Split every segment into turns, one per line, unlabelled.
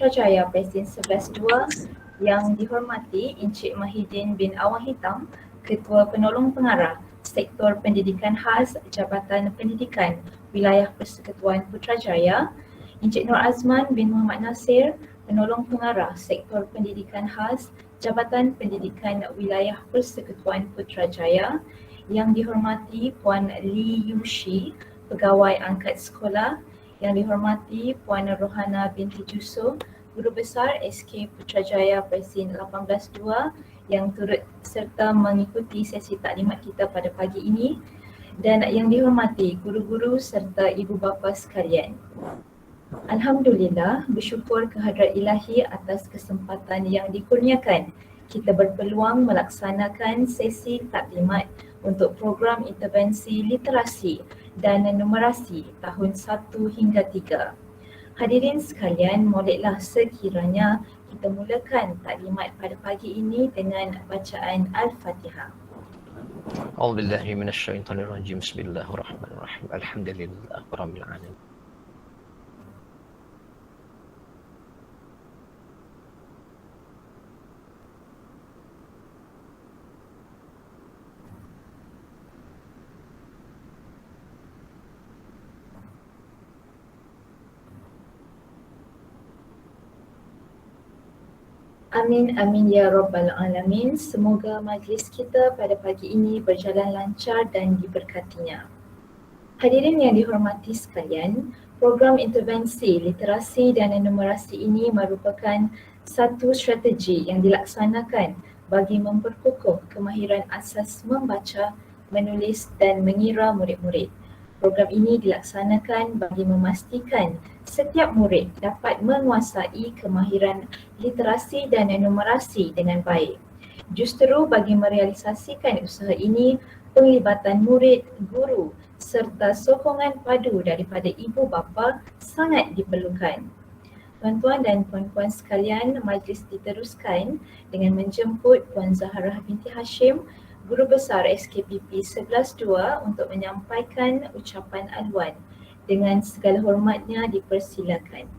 Putrajaya Presiden 11-2, yang dihormati Encik Mahidin bin Awang Hitam, Ketua Penolong Pengarah Sektor Pendidikan Khas Jabatan Pendidikan Wilayah Persekutuan Putrajaya, Encik Nur Azman bin Muhammad Nasir, Penolong Pengarah Sektor Pendidikan Khas Jabatan Pendidikan Wilayah Persekutuan Putrajaya, yang dihormati Puan Lee Yushi, Pegawai Angkat Sekolah, yang dihormati Puan Rohana binti Juso, Guru Besar SK Putrajaya Presiden 18-2 yang turut serta mengikuti sesi taklimat kita pada pagi ini, dan yang dihormati guru-guru serta ibu bapa sekalian. Alhamdulillah, bersyukur kehadrat ilahi atas kesempatan yang dikurniakan kita berpeluang melaksanakan sesi taklimat untuk program intervensi literasi dan numerasi tahun 1 hingga 3. Hadirin sekalian, moleklah sekiranya kita mulakan taklimat pada pagi ini dengan bacaan Al-Fatihah.
A'udzubillahi minasyaitonirrajim. Bismillahirrahmanirrahim. Alhamdulillahirabbil alamin.
Amin amin ya rabbal alamin. Semoga majlis kita pada pagi ini berjalan lancar dan diberkatinya. Hadirin yang dihormati sekalian, program intervensi literasi dan numerasi ini merupakan satu strategi yang dilaksanakan bagi memperkukuh kemahiran asas membaca, menulis dan mengira murid-murid. Program ini dilaksanakan bagi memastikan setiap murid dapat menguasai kemahiran literasi dan numerasi dengan baik. Justru bagi merealisasikan usaha ini, penglibatan murid, guru serta sokongan padu daripada ibu bapa sangat diperlukan. Tuan-tuan dan puan-puan sekalian, majlis diteruskan dengan menjemput Puan Zaharah binti Hashim, Guru Besar SKPP 11-2 untuk menyampaikan ucapan aluan. Dengan segala hormatnya dipersilakan.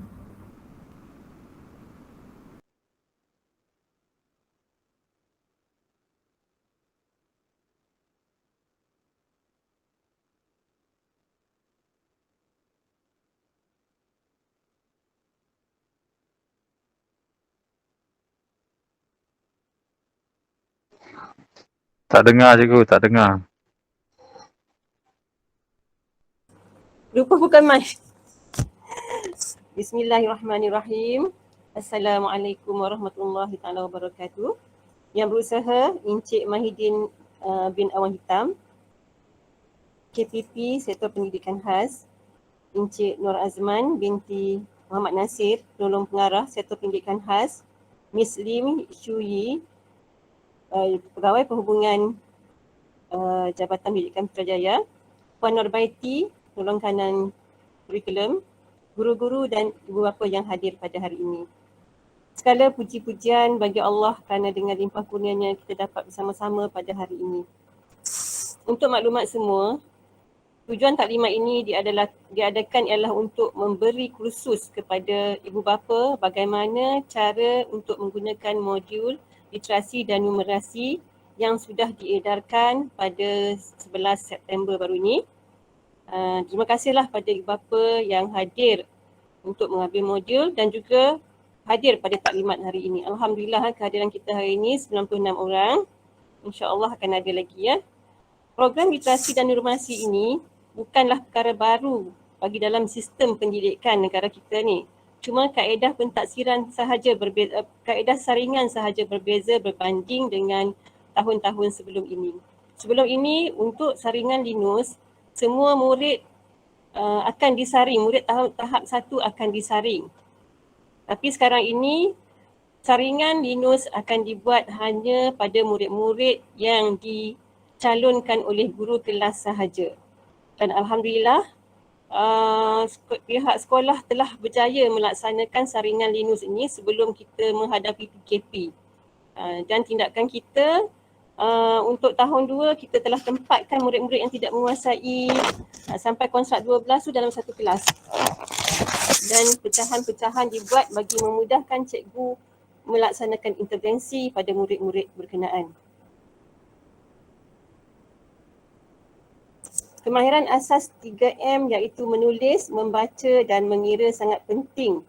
Tak dengar cikgu, tak dengar.
Lupa bukan mic. Bismillahirrahmanirrahim. Assalamualaikum warahmatullahi taala wabarakatuh. Yang berusaha Encik Mahidin bin Awang Hitam, KPP Sektor Pendidikan Khas, Encik Nur Azman binti Muhammad Nasir, Penolong Pengarah Sektor Pendidikan Khas, Miss Lim Shuyi, Pegawai Perhubungan Jabatan Pendidikan Putrajaya, Puan Norbaiti, Penolong Kanan Kurikulum, guru-guru dan ibu bapa yang hadir pada hari ini. Segala puji-pujian bagi Allah kerana dengan limpah kurnianya kita dapat bersama-sama pada hari ini. Untuk maklumat semua, tujuan taklimat ini diadakan ialah untuk memberi kursus kepada ibu bapa bagaimana cara untuk menggunakan modul literasi dan numerasi yang sudah diedarkan pada 11 September baru ini. Terima kasihlah pada ibu bapa yang hadir untuk mengambil modul dan juga hadir pada taklimat hari ini. Alhamdulillah kehadiran kita hari ini 96 orang. InsyaAllah akan ada lagi ya. Program literasi dan numerasi ini bukanlah perkara baru bagi dalam sistem pendidikan negara kita ni. Cuma kaedah pentaksiran sahaja berbeza, kaedah saringan sahaja berbeza berbanding dengan tahun-tahun sebelum ini. Sebelum ini untuk saringan Linus, semua murid akan disaring, murid tahap 1 akan disaring. Tapi sekarang ini saringan Linus akan dibuat hanya pada murid-murid yang dicalonkan oleh guru kelas sahaja. Dan Alhamdulillah pihak sekolah telah berjaya melaksanakan saringan Linus ini sebelum kita menghadapi PKP. Dan tindakan kita untuk tahun 2 kita telah tempatkan murid-murid yang tidak menguasai sampai konstrak 12 tu dalam satu kelas. dan pecahan-pecahan dibuat bagi memudahkan cikgu melaksanakan intervensi pada murid-murid berkenaan. Kemahiran asas 3M iaitu menulis, membaca dan mengira sangat penting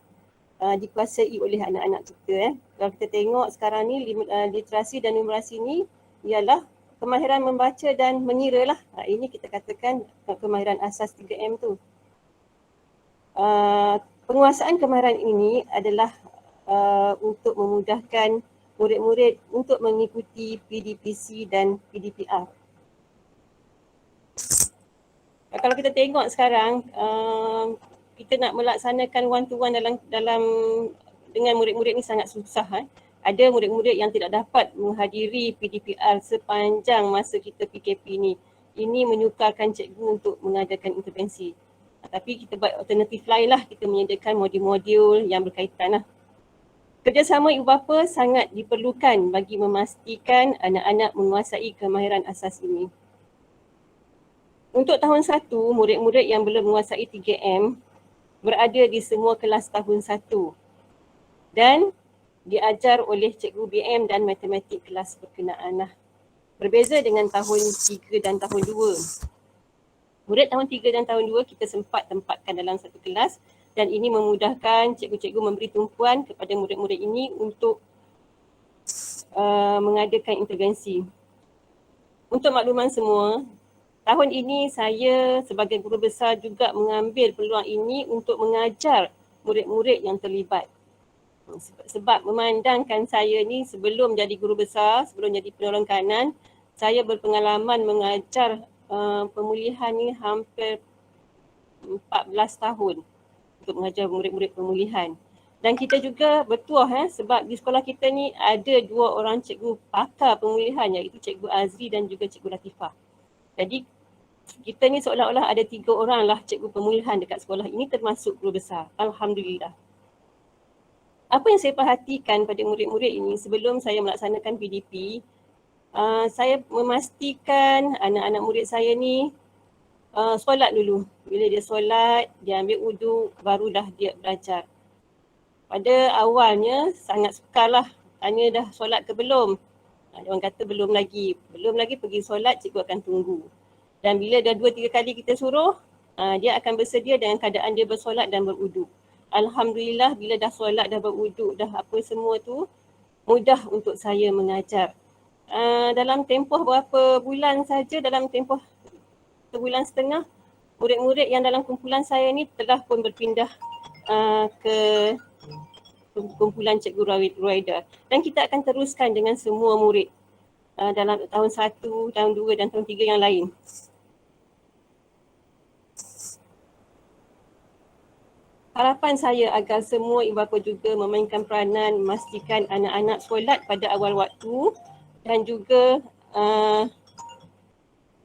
dikuasai oleh anak-anak kita. Kalau kita tengok sekarang ni literasi dan numerasi ni ialah kemahiran membaca dan mengira lah. Ini kita katakan kemahiran asas 3M tu. Penguasaan kemahiran ini adalah untuk memudahkan murid-murid untuk mengikuti PDPC dan PDPR. Kalau kita tengok sekarang, kita nak melaksanakan one to one dalam dengan murid-murid ni sangat susah. Ada murid-murid yang tidak dapat menghadiri PDPR sepanjang masa kita PKP ni. Ini menyukarkan cikgu untuk mengadakan intervensi. Tapi kita buat alternatif lain lah, kita menyediakan modul-modul yang berkaitan lah. Kerjasama ibu bapa sangat diperlukan bagi memastikan anak-anak menguasai kemahiran asas ini. Untuk tahun 1, murid-murid yang belum menguasai 3M berada di semua kelas tahun 1 dan diajar oleh cikgu BM dan matematik kelas berkenaan lah. Berbeza dengan tahun 3 dan tahun 2. Murid tahun 3 dan tahun 2 kita sempat tempatkan dalam satu kelas dan ini memudahkan cikgu-cikgu memberi tumpuan kepada murid-murid ini untuk mengadakan intervensi. Untuk makluman semua, tahun ini saya sebagai guru besar juga mengambil peluang ini untuk mengajar murid-murid yang terlibat. Sebab memandangkan saya ni sebelum jadi guru besar, sebelum jadi penolong kanan, saya berpengalaman mengajar pemulihan ni hampir 14 tahun untuk mengajar murid-murid pemulihan. Dan kita juga bertuah sebab di sekolah kita ni ada 2 orang cikgu pakar pemulihan iaitu Cikgu Azri dan juga Cikgu Latifah. Jadi kita ni seolah-olah ada 3 orang lah cikgu pemulihan dekat sekolah ini termasuk guru besar. Alhamdulillah. Apa yang saya perhatikan pada murid-murid ini sebelum saya melaksanakan PDP, saya memastikan anak-anak murid saya ni solat dulu. Bila dia solat, dia ambil wudu, barulah dia belajar. Pada awalnya sangat sukarlah tanya dah solat ke belum. Dia orang kata belum lagi pergi solat, cikgu akan tunggu. Dan bila dah 2-3 kali kita suruh, dia akan bersedia dengan keadaan dia bersolat dan berwuduk. Alhamdulillah bila dah solat, dah berwuduk, dah apa semua tu, mudah untuk saya mengajar. Dalam tempoh berapa bulan saja, dalam tempoh 1 bulan setengah, murid-murid yang dalam kumpulan saya ni telah pun berpindah ke kumpulan Cikgu Ruwaida. Dan kita akan teruskan dengan semua murid dalam tahun 1, tahun 2 dan tahun 3 yang lain. Harapan saya agar semua ibu bapa juga memainkan peranan memastikan anak-anak solat pada awal waktu dan juga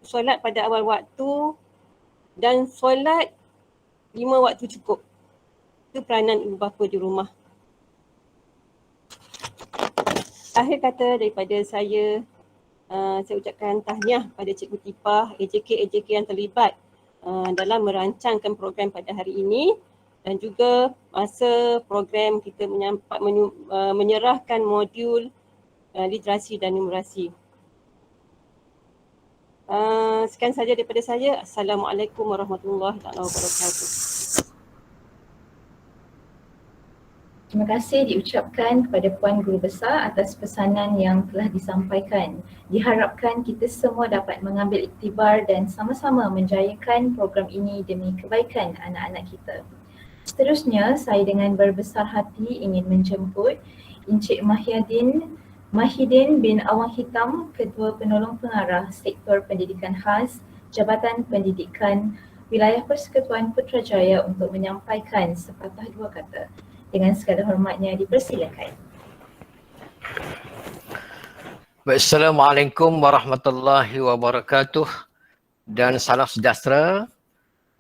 solat pada awal waktu dan solat 5 waktu cukup. Itu peranan ibu bapa di rumah. Akhir kata daripada saya ucapkan tahniah pada Cikgu Tipah, AJK yang terlibat dalam merancangkan program pada hari ini. Dan juga masa program kita menyerahkan modul literasi dan numerasi. Sekian saja daripada saya. Assalamualaikum warahmatullahi wabarakatuh.
Terima kasih diucapkan kepada Puan Guru Besar atas pesanan yang telah disampaikan. Diharapkan kita semua dapat mengambil iktibar dan sama-sama menjayakan program ini demi kebaikan anak-anak kita. Seterusnya, saya dengan berbesar hati ingin menjemput Encik Mahidin bin Awang Hitam, Ketua Penolong Pengarah Sektor Pendidikan Khas, Jabatan Pendidikan Wilayah Persekutuan Putrajaya untuk menyampaikan sepatah 2 kata. Dengan segala hormatnya dipersilakan.
Assalamualaikum warahmatullahi wabarakatuh dan salam sejahtera.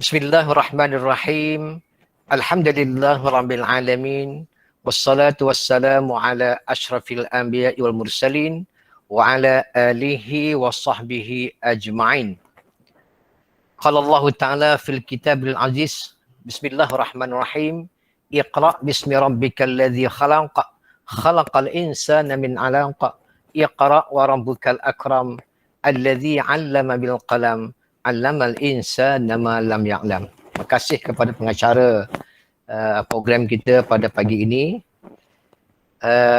Bismillahirrahmanirrahim. Alhamdulillahirabbil alamin. Wassalatu wassalamu ala asyrafil anbiya'i wal mursalin wa ala alihi wa sahbihi ajma'in. Qala Allah Ta'ala fil kitabil aziz. Bismillahirrahmanirrahim. Iqra bismi rabbikal ladzi khalaq. Khalaqal insana min 'alaq. Iqra wa rabbukal akram. Alladzi 'allama bil qalam. 'Allamal insana ma lam ya'lam. Terima kasih kepada pengacara program kita pada pagi ini.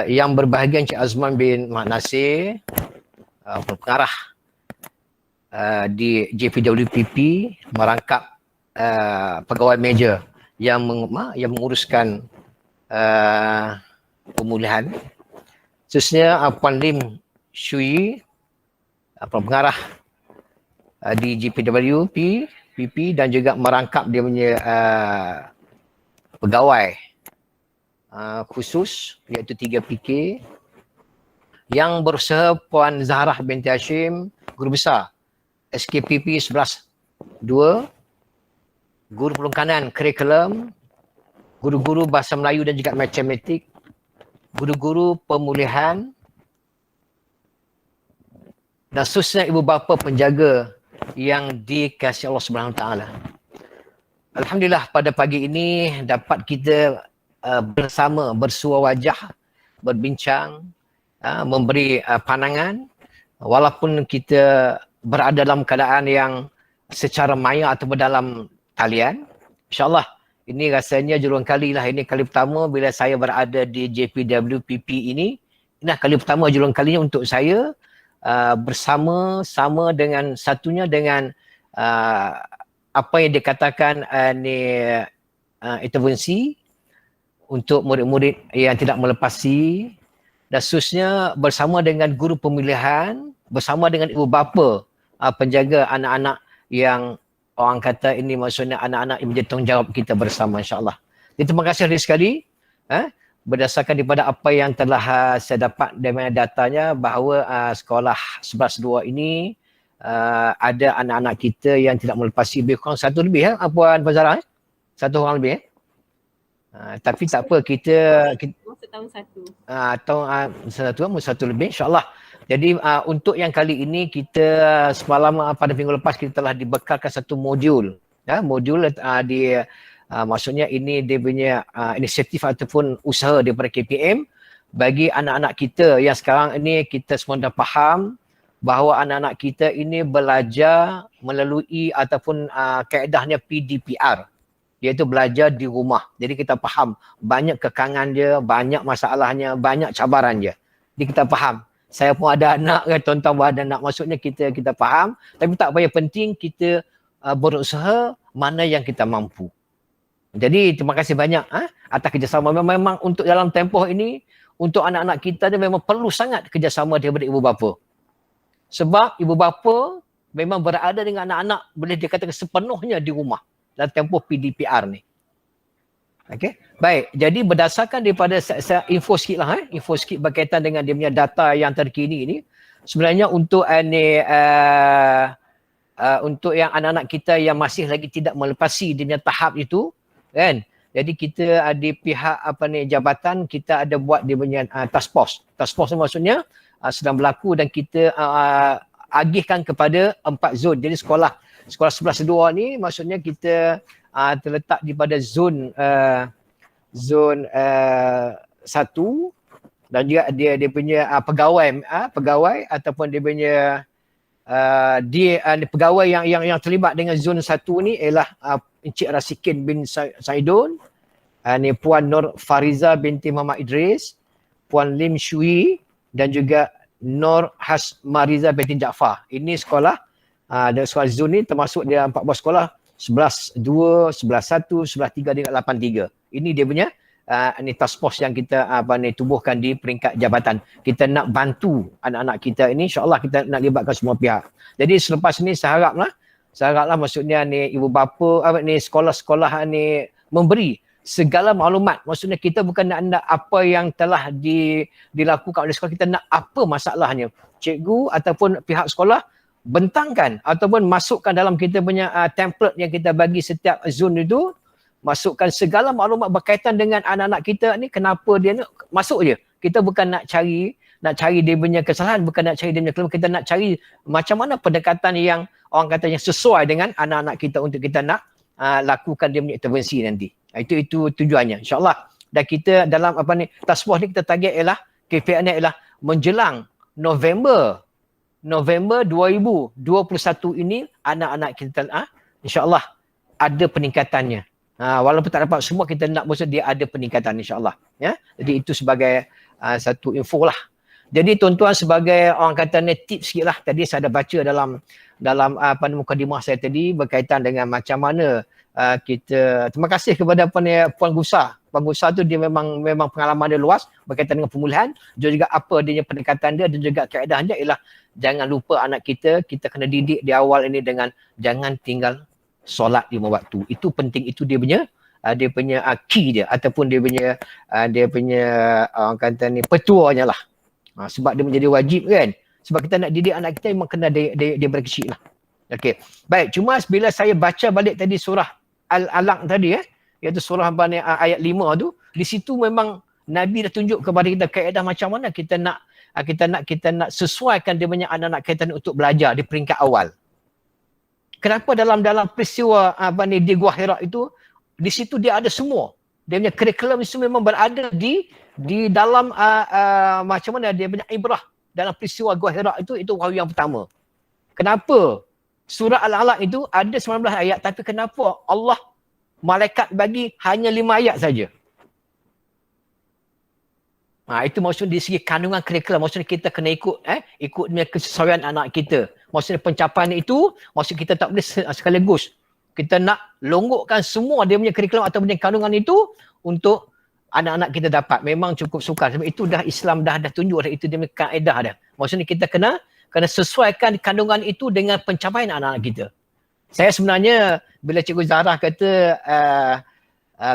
Yang berbahagia Encik Azman bin Mak Nasir, pengarah di JPWPP, merangkap pegawai meja yang menguruskan pemulihan. Khususnya Puan Lim Shui, pengarah di JPWPP dan juga merangkap dia punya pegawai khusus iaitu 3PK. Yang berusaha Puan Zahrah binti Hashim, Guru Besar SKPP 11-2, Guru Perlukanan Kurikulum, Guru-guru Bahasa Melayu dan juga Matematik, Guru-guru Pemulihan, dan khususnya ibu bapa penjaga yang dikasihi Allah Subhanahu Taala. Alhamdulillah pada pagi ini dapat kita bersama bersua wajah, berbincang, memberi pandangan walaupun kita berada dalam keadaan yang secara maya atau dalam talian. InsyaAllah ini rasanya jurung kali lah, ini kali pertama bila saya berada di JPWPP ini. Inilah kali pertama jurung kalinya untuk saya bersama-sama dengan satunya dengan apa yang dikatakan intervensi untuk murid-murid yang tidak melepasi, dan khususnya bersama dengan guru pemilihan, bersama dengan ibu bapa penjaga anak-anak yang orang kata ini maksudnya anak-anak yang menjadi tanggungjawab kita bersama, insyaAllah. Jadi terima kasih sekali berdasarkan daripada apa yang telah saya dapat dari datanya bahawa sekolah 11-2 ini ada anak-anak kita yang tidak melepasi lebih kurang satu lebih Puan Fazara satu orang lebih tapi tak apa, kita
tahun satu.
Satu lebih insyaAllah. Jadi untuk yang kali ini kita semalam pada minggu lepas kita telah dibekalkan satu modul. Modul maksudnya ini dia punya inisiatif ataupun usaha daripada KPM bagi anak-anak kita yang sekarang ini kita semua dah faham bahawa anak-anak kita ini belajar melalui ataupun kaedahnya PDPR, iaitu belajar di rumah. Jadi kita faham banyak kekangan dia, banyak masalahnya, banyak cabaran dia. Jadi kita faham. Saya pun ada anak kan, tuan-tuan pun ada anak. Maksudnya kita faham, tapi tak payah penting kita berusaha mana yang kita mampu. Jadi terima kasih banyak atas kerjasama. Memang untuk dalam tempoh ini, untuk anak-anak kita dia memang perlu sangat kerjasama daripada ibu bapa. Sebab ibu bapa memang berada dengan anak-anak boleh dikatakan sepenuhnya di rumah dalam tempoh PDPR ni. Okey. Baik, jadi berdasarkan daripada saya info sikit lah info sikit berkaitan dengan dia punya data yang terkini ini. Sebenarnya untuk untuk yang anak-anak kita yang masih lagi tidak melepasi dia punya tahap itu kan. Jadi kita di pihak jabatan kita ada buat dia punya task force. Task force ni maksudnya sedang berlaku dan kita agihkan kepada 4 zon. Jadi sekolah 11-2 ni maksudnya kita terletak di pada zon 1 dan juga dia punya pegawai ataupun dia punya pegawai yang terlibat dengan zon 1 ni ialah Encik Rasikin bin Saidun, ni Puan Nur Fariza binti Muhammad Idris, Puan Lim Shui dan juga Nur Hasmariza binti Jaafar. Ini sekolah dan sekolah zon ni termasuk dia 14 sekolah 11-2, 11-1, 11-3 dengan 8-3. Ini dia punya ni task force yang kita tubuhkan di peringkat jabatan. Kita nak bantu anak-anak kita ini, insya-Allah kita nak libatkan semua pihak. Jadi selepas ni saya haraplah maksudnya ni ibu bapa ni sekolah-sekolah ni memberi segala maklumat. Maksudnya kita bukan nak apa yang telah dilakukan oleh sekolah, kita nak apa masalahnya. Cikgu ataupun pihak sekolah bentangkan ataupun masukkan dalam kita punya template yang kita bagi setiap zon itu, masukkan segala maklumat berkaitan dengan anak-anak kita ni, kenapa dia ni masuk je. Kita bukan nak cari dia punya kesalahan, bukan nak cari dia punya kelemahan, kita nak cari macam mana pendekatan yang orang kata yang sesuai dengan anak-anak kita untuk kita nak lakukan dia punya intervensi nanti. Itu tujuannya insya-Allah. Dan kita dalam tasbih ni kita target ialah KPI ialah menjelang November 2021 ini anak-anak kita insya-Allah ada peningkatannya. Walaupun tak dapat semua, kita nak maksud dia ada peningkatan insya-Allah ya. Jadi itu sebagai satu info lah. Jadi tuan-tuan, sebagai orang kata ni tips sikitlah, tadi saya ada baca dalam mukadimah saya tadi berkaitan dengan macam mana kita, terima kasih kepada Puan Gusa. Puan Gusa tu dia memang pengalaman dia luas berkaitan dengan pemulihan, juga apa dia pendekatan dia dan juga kaedahnya ialah jangan lupa anak kita kena didik di awal ini dengan jangan tinggal solat 5 waktu. Itu penting, itu dia punya key dia ataupun dia punya orang kata ni petuanya lah. Sebab dia menjadi wajib kan. Sebab kita nak didik anak kita memang kena dia berkecil lah. Okey. Baik, cuma bila saya baca balik tadi surah Al-Alaq tadi iaitu surah ayat 5 tu, di situ memang Nabi dah tunjuk kepada kita kaedah macam mana kita nak sesuaikan dia punya anak-anak kita untuk belajar di peringkat awal. Kenapa dalam peristiwa di Gua Hira itu, di situ dia ada semua. Dia punya kurikulum itu memang berada di dalam macam mana dia punya ibrah dalam peristiwa Gua Hira itu wahyu yang pertama. Kenapa surah Al-Alaq itu ada 19 ayat tapi kenapa Allah malaikat bagi hanya 5 ayat saja? Itu maksudnya dari segi kandungan kurikulum, maksudnya kita kena ikut punya kesesuaian anak kita. Maksudnya pencapaian itu, maksud kita tak boleh sekaligus. Kita nak longgokkan semua dia punya kurikulum atau punya kandungan itu untuk anak-anak kita dapat. Memang cukup sukar. Sebab itu dah Islam dah tunjuk dah, itu dia punya kaedah dah. Maksudnya kita kena sesuaikan kandungan itu dengan pencapaian anak-anak kita. Saya sebenarnya bila Cikgu Zahra kata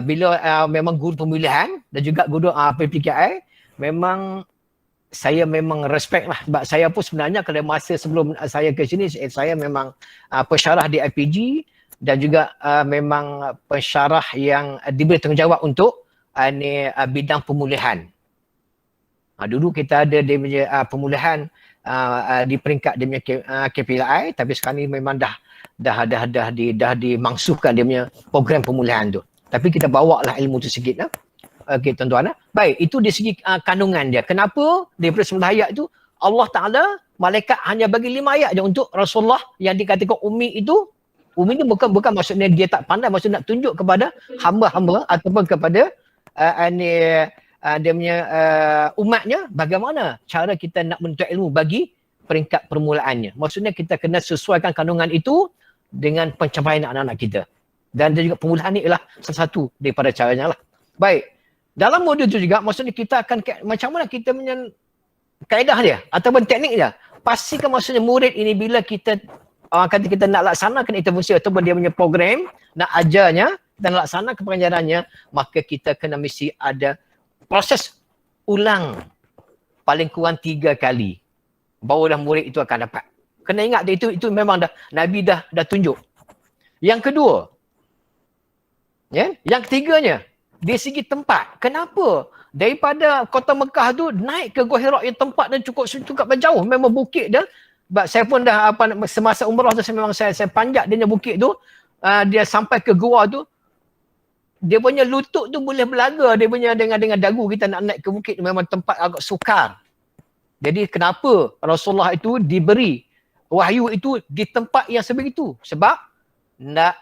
bila memang guru pemilihan dan juga guru PPKI, memang saya memang respect lah. Sebab saya pun sebenarnya kalau masa sebelum saya ke sini, saya memang pensyarah di IPG dan juga memang pensyarah yang diberi tanggungjawab untuk bidang pemulihan. Dulu kita ada dia punya pemulihan di peringkat dia punya KPI, tapi sekarang ni memang dah dimangsuhkan dia punya program pemulihan tu. Tapi kita bawa lah ilmu tu sikit lah. Okey tuan-tuan. Baik, itu dari segi kandungan dia. Kenapa daripada 9 ayat tu Allah Ta'ala malaikat hanya bagi 5 ayat je untuk Rasulullah yang dikatakan Ummi itu. Ummi ni bukan maksudnya dia tak pandai, maksudnya nak tunjuk kepada hamba-hamba ataupun kepada dia punya umatnya bagaimana cara kita nak menuntut ilmu bagi peringkat permulaannya. Maksudnya kita kena sesuaikan kandungan itu dengan pencapaian anak-anak kita. Dan juga pemulihan ni ialah salah satu daripada caranya lah. Baik. Dalam modul tu juga maksudnya kita akan macam mana kita punya kaedah dia ataupun teknik dia. Pastikan maksudnya murid ini bila kita kata kita nak laksanakan intervensi ataupun dia punya program, nak ajarnya dan laksanakan pengajarannya, maka kita kena mesti ada proses ulang paling kurang 3 kali. Barulah murid itu akan dapat. Kena ingat itu memang dah Nabi dah tunjuk. Yang kedua, yang ketiganya, dari segi tempat. Kenapa? Daripada kota Mekah tu naik ke Gua Hira yang tempat dan cukup jauh. Memang bukit dia. Saya pun dah semasa umrah tu memang saya panjat dia punya bukit tu. Dia sampai ke gua tu. Dia punya lutut tu boleh belaga dia punya dengan dagu kita nak naik ke bukit. Memang tempat agak sukar. Jadi kenapa Rasulullah itu diberi wahyu itu di tempat yang sebegitu? Sebab nak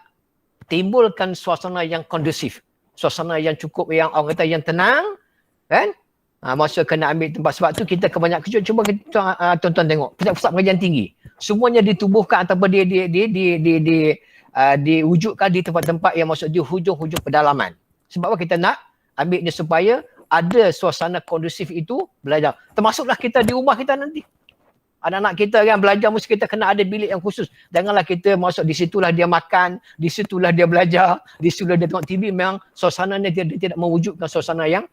timbulkan suasana yang kondusif. Suasana yang cukup, yang orang kata yang tenang, kan? Maksud kena ambil tempat. Sebab tu kita kebanyakan cuba kita tonton tengok pusat-pusat pengajian tinggi. Semuanya ditubuhkan ataupun diwujudkan di tempat-tempat yang maksud di hujung-hujung pedalaman. Sebab apa kita nak ambilnya supaya ada suasana kondusif itu belajar. Termasuklah kita di rumah kita nanti. Anak-anak kita kan belajar mesti kita kena ada bilik yang khusus. Janganlah kita masuk di situlah dia makan, di situlah dia belajar, di situlah dia tengok TV. Memang suasananya dia tidak mewujudkan suasana yang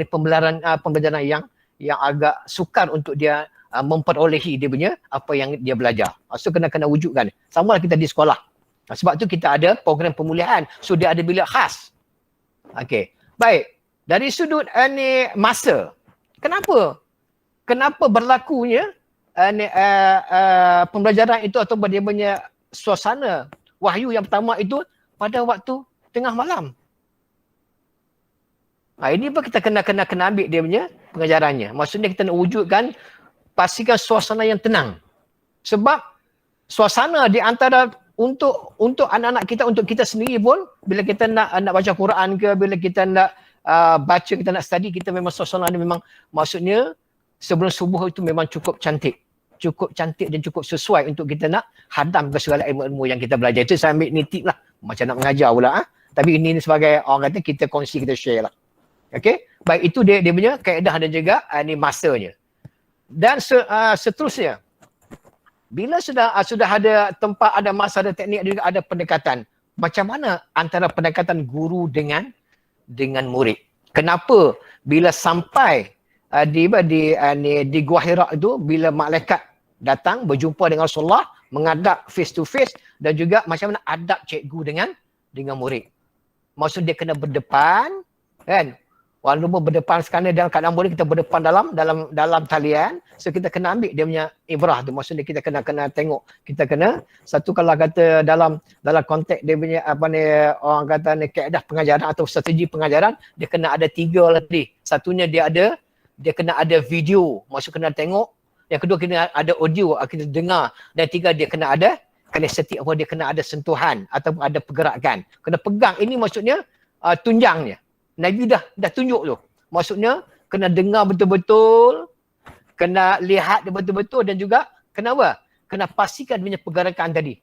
pembelajaran yang agak sukar untuk dia memperolehi dia punya apa yang dia belajar. So kena wujudkan. Sama lah kita di sekolah. Sebab tu kita ada program pemulihan. So dia ada bilik khas. Okey. Baik. Dari sudut masa. Kenapa berlakunya pembelajaran itu atau dia punya suasana wahyu yang pertama itu pada waktu tengah malam. Ini pun kita kena ambil dia punya pengajarannya. Maksudnya kita nak wujudkan, pastikan suasana yang tenang. Sebab suasana di antara untuk anak-anak kita, untuk kita sendiri pun, bila kita nak baca Quran ke, bila kita nak baca, kita nak study, kita memang suasana ni memang, maksudnya sebelum subuh itu memang cukup cantik dan cukup sesuai untuk kita nak hadam ke segala ilmu-ilmu yang kita belajar. Itu saya ambil ni tip lah, macam nak mengajar pula. Tapi ini sebagai orang kata kita kongsi, kita share lah. Okay, baik, itu dia punya kaedah dan juga ni masanya. Dan seterusnya, bila sudah ada tempat, ada masa, ada teknik, juga ada pendekatan. Macam mana antara pendekatan guru dengan murid? Kenapa bila sampai di Gua Hira itu, bila malaikat datang berjumpa dengan Rasulullah, menghadap face to face, dan juga macam mana adab cikgu dengan murid. Maksud dia kena berdepan, kan? Walaupun berdepan sekarang dalam keadaan boleh kita berdepan dalam talian, so kita kena ambil dia punya ibrah tu. Maksudnya kita kena tengok, kita kena satu, kalau kata dalam konteks dia punya orang kata ni kaedah pengajaran atau strategi pengajaran, dia kena ada 3 lah tadi. Satunya dia kena ada video, maksud kena tengok. Yang kedua kena ada audio, kita dengar. Dan 3, dia kena ada kinestetik, dia kena ada sentuhan ataupun ada pergerakan. Kena pegang, ini maksudnya tunjangnya. Nabi dah tunjuk tu. Maksudnya kena dengar betul-betul, kena lihat dia betul-betul, dan juga kena apa? Kena pastikan dia punya pergerakan tadi.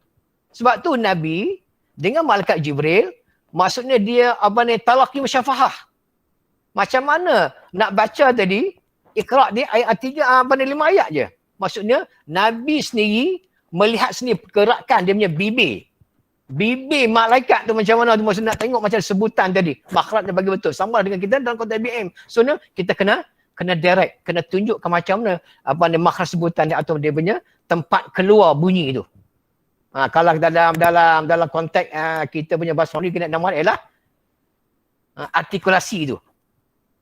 Sebab tu Nabi dengan malaikat Jibril, maksudnya dia talaqi musyafahah. Macam mana nak baca tadi, Iqra dia ayat 3, 5 ayat je. Maksudnya Nabi sendiri melihat sendiri pergerakan dia punya bibir malaikat tu macam mana tu, maksud nak tengok macam sebutan tadi, makhrajnya bagi betul sama dengan kita dalam konteks BM. So kita kena direct, kena tunjukkan macam mana makhraj sebutan dia atau dia punya tempat keluar bunyi tu. Kalau dalam konteks kita punya bahasa Melayu, kita nak nama ialah artikulasi tu.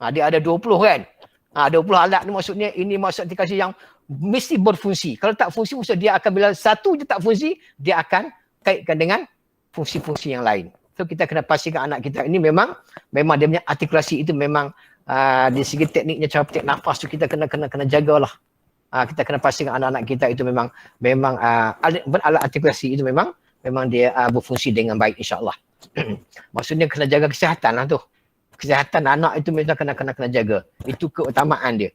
Dia ada 20 kan. 20 alat ni, maksudnya ini maksud artikulasi yang mesti berfungsi. Kalau tak fungsi, maksud dia akan, bila satu je tak fungsi, dia akan kaitkan dengan fungsi-fungsi yang lain. So kita kena pastikan anak kita ini memang dia punya artikulasi itu memang dari segi tekniknya, cara petik nafas tu kita kena jagalah. Kita kena pastikan anak-anak kita itu memang alat artikulasi itu memang dia berfungsi dengan baik, insya-Allah. Maksudnya kena jaga kesihatan lah tu. Kesihatan anak itu memang kena jaga. Itu keutamaan dia.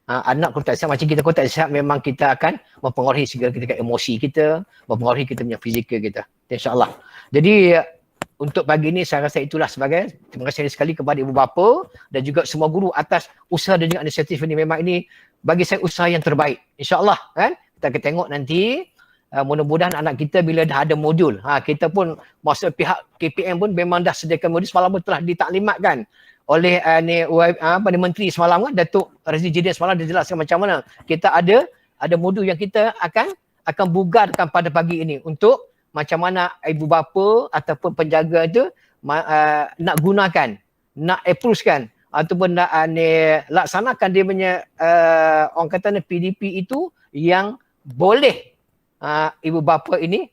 Anak kalau tak sihat, macam kita kalau tak sihat, memang kita akan mempengaruhi segala ketika emosi kita, mempengaruhi kita punya fizikal kita. InsyaAllah. Jadi untuk pagi ini saya rasa itulah sebagai terima kasih sekali kepada ibu bapa dan juga semua guru atas usaha dan juga inisiatif ini. Memang ini bagi saya usaha yang terbaik. InsyaAllah kan. Kita akan tengok nanti mudah-mudahan anak kita bila dah ada modul. Kita pun maksud pihak KPM pun memang dah sediakan modul, semalam pun telah ditaklimatkan oleh Menteri semalam kan, Datuk Razli Jidin semalam dia jelaskan macam mana kita ada modul yang kita akan bugarkan pada pagi ini untuk macam mana ibu bapa ataupun penjaga itu nak gunakan, nak approach-kan ataupun nak laksanakan dia punya orang kata PDP itu yang boleh ibu bapa ini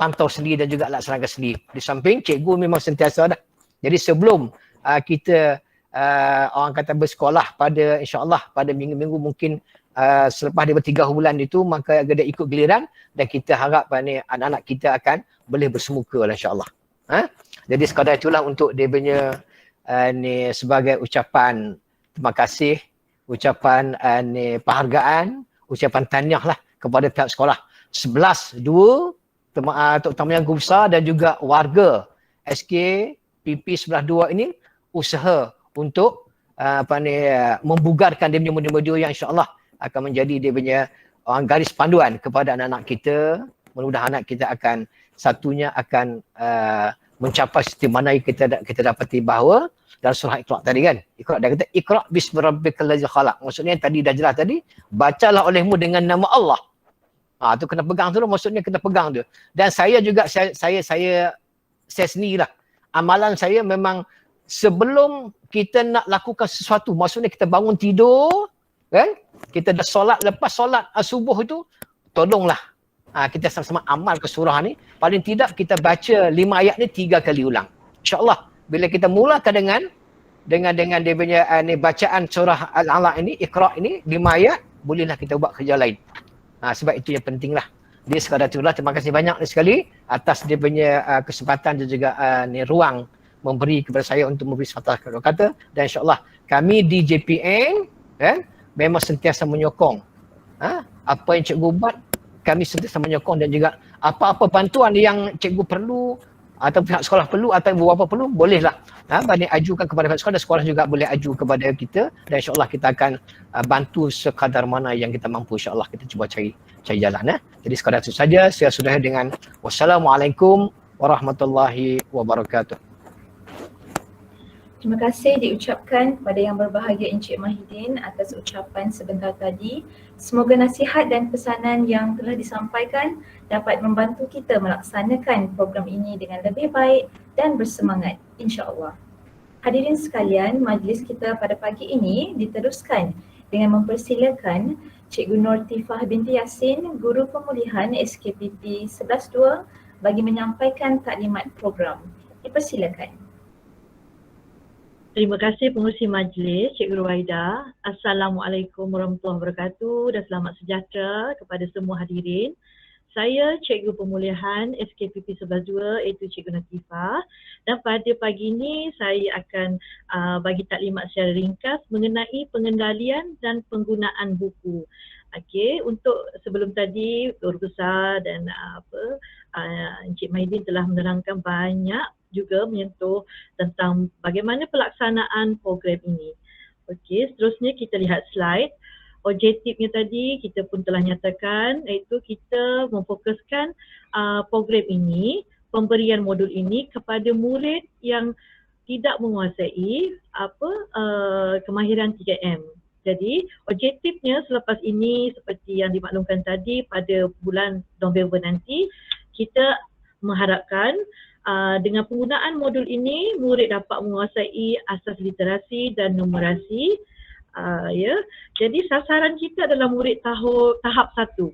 pantau sendiri dan juga laksanakan sendiri. Di samping cikgu memang sentiasa dah. Jadi sebelum kita orang kata bersekolah pada insya-Allah pada minggu-minggu mungkin selepas dia 3 bulan itu, maka dia ikut giliran dan kita harap anak-anak kita akan boleh bersemuka lah, insya-Allah. Jadi sekadar itulah untuk dia punya sebagai ucapan terima kasih, ucapan penghargaan, ucapan tahniah lah kepada pihak sekolah 11-2 terutamanya guru besar dan juga warga SK PP 11-2 ini usaha untuk membugarkan dia punya modul-modul yang insya-Allah akan menjadi dia punya garis panduan kepada anak-anak kita. Mudah-mudahan anak kita akan satunya akan mencapai seperti mana kita dapati bahawa dalam surah Iqra tadi kan. Iqra dia kata Iqra bismi rabbikal ladzi khalaq. Maksudnya tadi dah jelas tadi, bacalah olehmu dengan nama Allah. Tu kena pegang tu, maksudnya kena pegang tu. Dan saya juga saya sendirilah. Amalan saya memang sebelum kita nak lakukan sesuatu, maksudnya kita bangun tidur kan, kita dah solat, lepas solat subuh itu tolonglah kita sama-sama amal ke surah ni, paling tidak kita baca 5 ayat ni 3 kali ulang. InsyaAllah bila kita mulakan dengan dengan dia punya ni bacaan surah Al-Alaq ini, Iqra ini 5 ayat, bolehlah kita buat kerja lain. Sebab itu yang penting lah. Dia sekadar itulah. Terima kasih banyak sekali atas dia punya kesempatan dan juga ni ruang memberi kepada saya untuk memberi sepatah kata, dan insyaAllah kami di JPN memang sentiasa menyokong apa yang cikgu buat, kami sentiasa menyokong, dan juga apa-apa bantuan yang cikgu perlu atau pihak sekolah perlu atau ibu bapa perlu, bolehlah banding ajukan kepada pihak sekolah, dan sekolah juga boleh aju kepada kita, dan insyaAllah kita akan bantu sekadar mana yang kita mampu. InsyaAllah kita cuba cari jalan. Jadi sekadar itu saja, saya sudahi dengan wassalamualaikum warahmatullahi wabarakatuh.
Terima kasih diucapkan kepada yang berbahagia Encik Mahidin atas ucapan sebentar tadi. Semoga nasihat dan pesanan yang telah disampaikan dapat membantu kita melaksanakan program ini dengan lebih baik dan bersemangat, insya-Allah. Hadirin sekalian, majlis kita pada pagi ini diteruskan dengan mempersilakan Cikgu Nur Tifah binti Yasin, Guru Pemulihan SKPP 11-2 bagi menyampaikan taklimat program. Dipersilakan.
Terima kasih pengurusi majlis, Cikgu Ruwaida. Assalamualaikum warahmatullahi wabarakatuh dan selamat sejahtera kepada semua hadirin. Saya Cikgu Pemulihan SKPP 11-2 iaitu Cikgu Natifah, dan pada pagi ini saya akan bagi taklimat secara ringkas mengenai pengendalian dan penggunaan buku. Okey, untuk sebelum tadi Guru Besar dan Encik Mahidin telah menerangkan banyak juga menyentuh tentang bagaimana pelaksanaan program ini. Okey, seterusnya kita lihat slide. Objektifnya tadi kita pun telah nyatakan, iaitu kita memfokuskan program ini, pemberian modul ini kepada murid yang tidak menguasai kemahiran 3M. Jadi objektifnya selepas ini seperti yang dimaklumkan tadi, pada bulan November nanti kita mengharapkan dengan penggunaan modul ini murid dapat menguasai asas literasi dan numerasi. Jadi sasaran kita adalah murid tahap 1.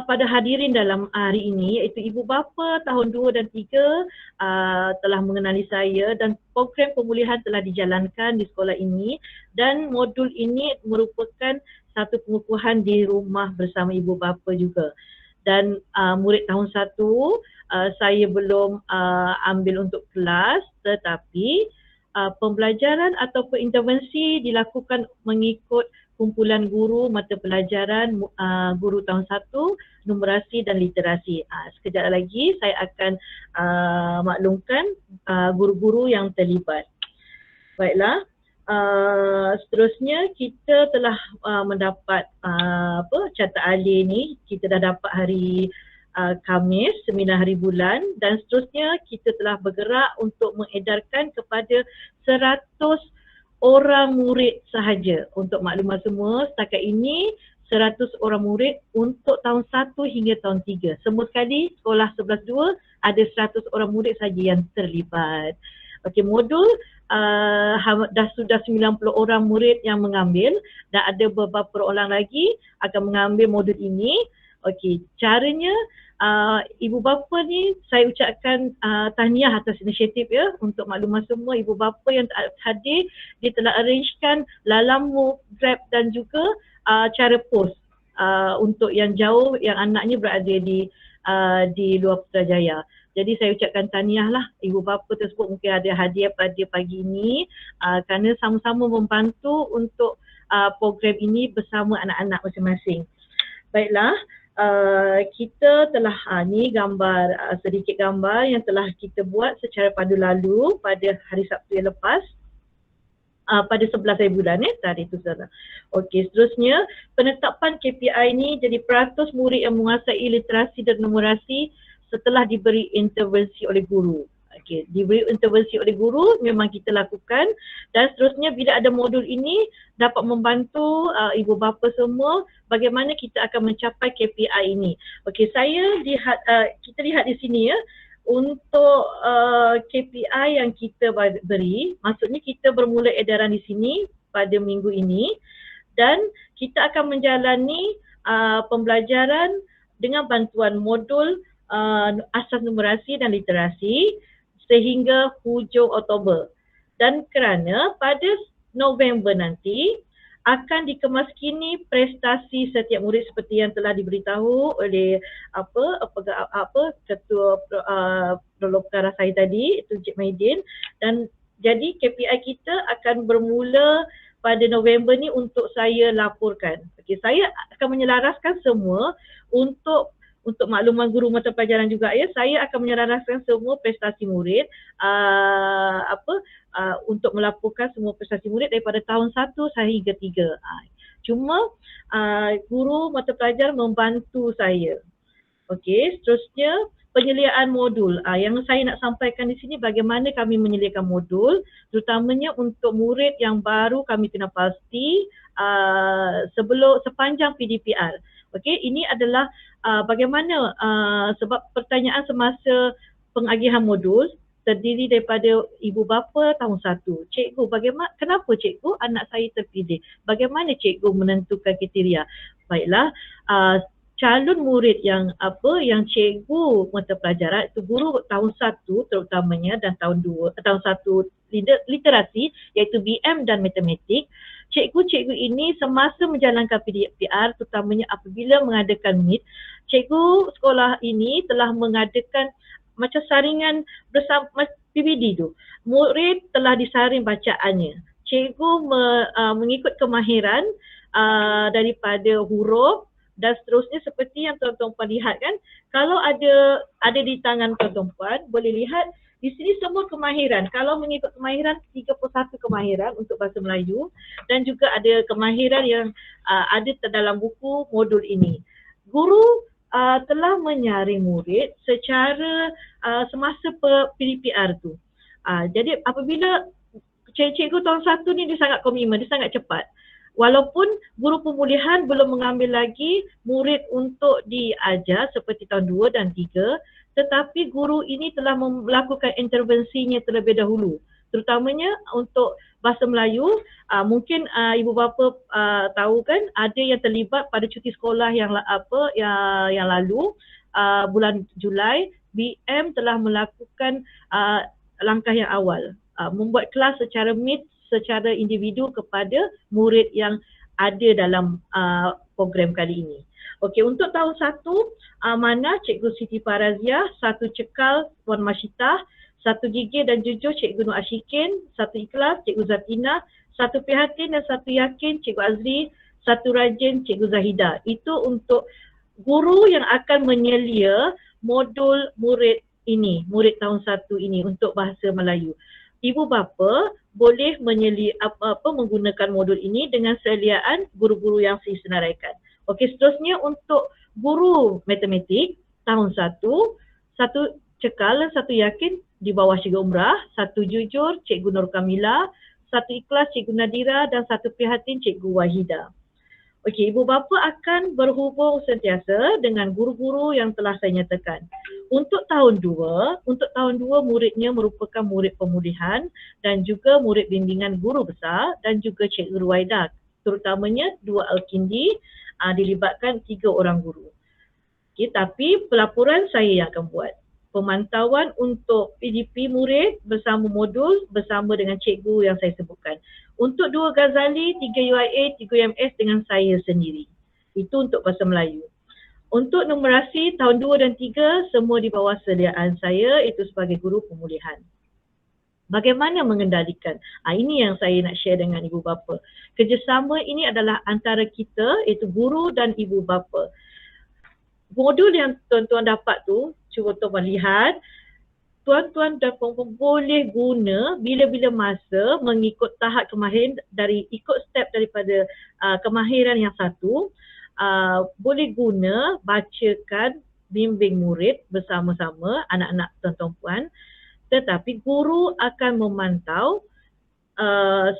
Pada hadirin dalam hari ini iaitu ibu bapa tahun 2 dan 3 telah mengenali saya, dan program pemulihan telah dijalankan di sekolah ini, dan modul ini merupakan satu pengukuhan di rumah bersama ibu bapa juga. Dan murid tahun 1 saya belum ambil untuk kelas, tetapi pembelajaran ataupun intervensi dilakukan mengikut kumpulan guru mata pelajaran guru tahun 1, numerasi dan literasi. Sekejap lagi saya akan maklumkan guru-guru yang terlibat. Baiklah, seterusnya kita telah mendapat carta alih ni, kita dah dapat hari Khamis 9 hari bulan, dan seterusnya kita telah bergerak untuk mengedarkan kepada 100 orang murid sahaja. Untuk maklumat semua, setakat ini 100 orang murid untuk tahun 1 hingga tahun 3. Semua sekali sekolah 11-2 ada 100 orang murid saja yang terlibat. Okey, modul dah sudah 90 orang murid yang mengambil, dan ada beberapa orang lagi akan mengambil modul ini. Okey, caranya ibu bapa ni saya ucapkan tahniah atas inisiatif ya. Untuk maklumat semua, ibu bapa yang hadir, dia telah arrangekan Lalamove, Grab dan juga cara post untuk yang jauh, yang anaknya berada di luar Putrajaya. Jadi saya ucapkan tahniah lah ibu bapa tersebut, mungkin ada hadiah pada pagi ini kerana sama-sama membantu untuk program ini bersama anak-anak masing-masing. Baiklah, kita telah ni gambar, sedikit gambar yang telah kita buat secara pandu lalu pada hari Sabtu yang lepas, pada 11 hari bulan tarikh itu saudara. Okey, seterusnya penetapan KPI ni jadi peratus murid yang menguasai literasi dan numerasi setelah diberi intervensi oleh guru. Okey, diberi intervensi oleh guru memang kita lakukan, dan seterusnya bila ada modul ini dapat membantu ibu bapa semua bagaimana kita akan mencapai KPI ini. Okey, kita lihat di sini ya. Untuk KPI yang kita beri, maksudnya kita bermula edaran di sini pada minggu ini, dan kita akan menjalani pembelajaran dengan bantuan modul asas numerasi dan literasi sehingga hujung Oktober. Dan kerana pada November nanti akan dikemaskini prestasi setiap murid seperti yang telah diberitahu oleh ketua Penolong Pengarah saya tadi, itu Encik Maidin. Dan jadi KPI kita akan bermula pada November ni untuk saya laporkan. Okey, saya akan menyelaraskan semua untuk makluman guru mata pelajaran juga ya. Saya akan menyelaraskan semua prestasi murid untuk melaporkan semua prestasi murid daripada tahun 1 sehingga 3. Cuma guru mata pelajaran membantu saya. Okey, seterusnya penyediaan modul. Yang saya nak sampaikan di sini bagaimana kami menyediakan modul, terutamanya untuk murid yang baru kami kena pasti sepanjang PDPR. Okey, ini adalah bagaimana sebab pertanyaan semasa pengagihan modul terdiri daripada ibu bapa tahun 1. Cikgu, kenapa cikgu anak saya terpilih? Bagaimana cikgu menentukan kriteria? Baiklah, calon murid yang cikgu mata pelajaran itu guru tahun 1 terutamanya dan tahun 1 literasi iaitu BM dan matematik. Cikgu-cikgu ini semasa menjalankan PDPR terutamanya apabila mengadakan meet, cikgu sekolah ini telah mengadakan macam saringan bersama PBD tu. Murid telah disaring bacaannya. Cikgu mengikut kemahiran daripada huruf dan seterusnya seperti yang tuan-tuan lihat kan. Kalau ada di tangan tuan-tuan boleh lihat di sini semua kemahiran. Kalau mengikut kemahiran 31 kemahiran untuk bahasa Melayu dan juga ada kemahiran yang ada dalam buku modul ini. Guru telah menyaring murid secara semasa PDPR tu. Jadi apabila cikgu tahun 1 ni dia sangat komitmen, dia sangat cepat. Walaupun guru pemulihan belum mengambil lagi murid untuk diajar seperti tahun 2 dan 3, tetapi guru ini telah melakukan intervensinya terlebih dahulu. Terutamanya untuk bahasa Melayu, mungkin ibu bapa tahu kan ada yang terlibat pada cuti sekolah yang lalu, bulan Julai, BM telah melakukan langkah yang awal, membuat kelas secara meet secara individu kepada murid yang ada dalam program kali ini. Okey, untuk tahun 1 mana Cikgu Siti Farazia, 1 Cekal Puan Masyitah, 1 Gigih dan Jujur Cikgu Nur Ashikin, 1 Ikhlas Cikgu Zatina, 1 Prihatin dan 1 Yakin Cikgu Azri, 1 Rajin Cikgu Zahida. Itu untuk guru yang akan menyelia modul murid ini, murid tahun 1 ini untuk bahasa Melayu. Ibu bapa boleh menggunakan modul ini dengan seliaan guru-guru yang saya senaraikan. Okey, seterusnya untuk guru matematik tahun 1, 1 Cekal dan 1 Yakin di bawah Cikgu Umrah, 1 Jujur Cikgu Nur Kamila, 1 Ikhlas Cikgu Nadira dan 1 Prihatin Cikgu Wahida. Okey, ibu bapa akan berhubung sentiasa dengan guru-guru yang telah saya nyatakan. Untuk tahun 2 muridnya merupakan murid pemulihan dan juga murid bimbingan guru besar dan juga Cikgu Ruwaida. Terutamanya 2 Alkindi, dilibatkan 3 orang guru. Okey, tapi pelaporan saya yang akan buat. Pemantauan untuk PDP murid bersama modul bersama dengan cikgu yang saya sebutkan. Untuk 2 Ghazali, 3 UIA, 3 UMS dengan saya sendiri. Itu untuk bahasa Melayu. Untuk numerasi tahun 2 dan 3 semua di bawah seliaan saya, itu sebagai guru pemulihan. Bagaimana mengendalikan? Ini yang saya nak share dengan ibu bapa. Kerjasama ini adalah antara kita, iaitu guru dan ibu bapa. Modul yang tuan-tuan dapat tu, cuba tuan-tuan lihat, tuan-tuan dan puan-puan boleh guna bila-bila masa mengikut tahap kemahiran ikut step daripada kemahiran yang 1, boleh guna bacakan bimbing murid bersama-sama anak-anak tuan-tuan puan, tetapi guru akan memantau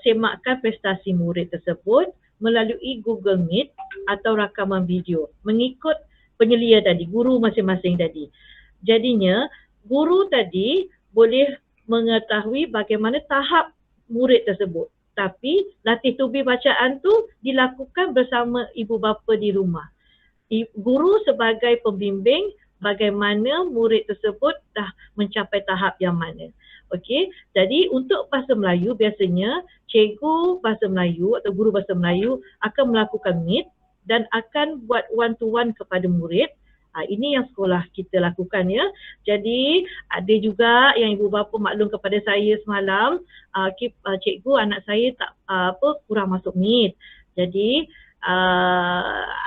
semakkan prestasi murid tersebut melalui Google Meet atau rakaman video mengikut penyelia tadi, guru masing-masing tadi. Jadinya guru tadi boleh mengetahui bagaimana tahap murid tersebut. Tapi latih tubi bacaan tu dilakukan bersama ibu bapa di rumah. Guru sebagai pembimbing bagaimana murid tersebut dah mencapai tahap yang mana. Okey, jadi untuk bahasa Melayu biasanya cikgu bahasa Melayu atau guru bahasa Melayu akan melakukan meet dan akan buat one to one kepada murid. Ini yang sekolah kita lakukan ya. Jadi ada juga yang ibu bapa maklum kepada saya semalam, cikgu anak saya tak kurang masuk meet. Jadi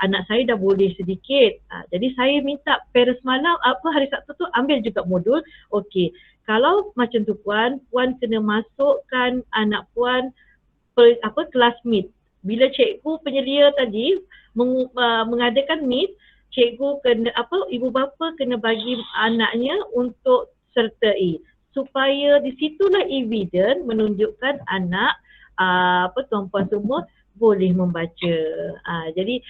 anak saya dah boleh sedikit. Jadi saya minta parents malam hari Sabtu tu ambil juga modul. Okey. Kalau macam tu puan kena masukkan anak puan kelas meet. Bila cikgu penyelia tadi mengadakan meet, cikgu kena ibu bapa kena bagi anaknya untuk sertai supaya di situlah evidence menunjukkan anak tuan-puan semua boleh membaca. Jadi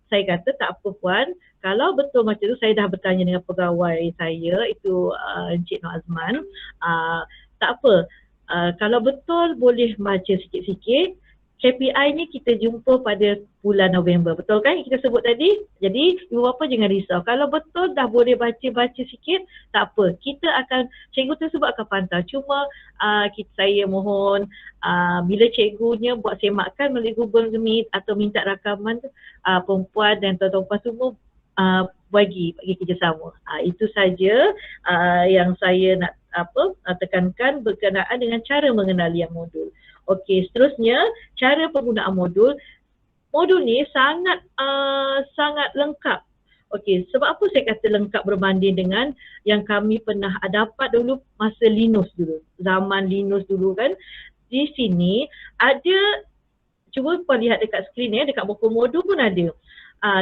saya kata tak apa puan, kalau betul macam tu, saya dah bertanya dengan pegawai saya itu Encik Nur Azman, tak apa, kalau betul boleh baca sikit-sikit. KPI ni kita jumpa pada bulan November, betul kan kita sebut tadi? Jadi ibu bapa jangan risau, kalau betul dah boleh baca-baca sikit, tak apa, kita akan, cikgu tersebut akan pantau. Cuma saya mohon bila cikgunya buat semakan melalui Google Meet atau minta rakaman perempuan dan tuan-tuan semua bagi kerjasama. Itu saja yang saya nak tekankan berkenaan dengan cara mengenali yang modul. Okey, seterusnya cara penggunaan modul. Modul ni sangat lengkap. Okey, sebab apa saya kata lengkap berbanding dengan yang kami pernah dapat dulu masa Linus dulu. Zaman Linus dulu kan. Di sini ada, cuba puan lihat dekat skrin ya, dekat buku modul pun ada.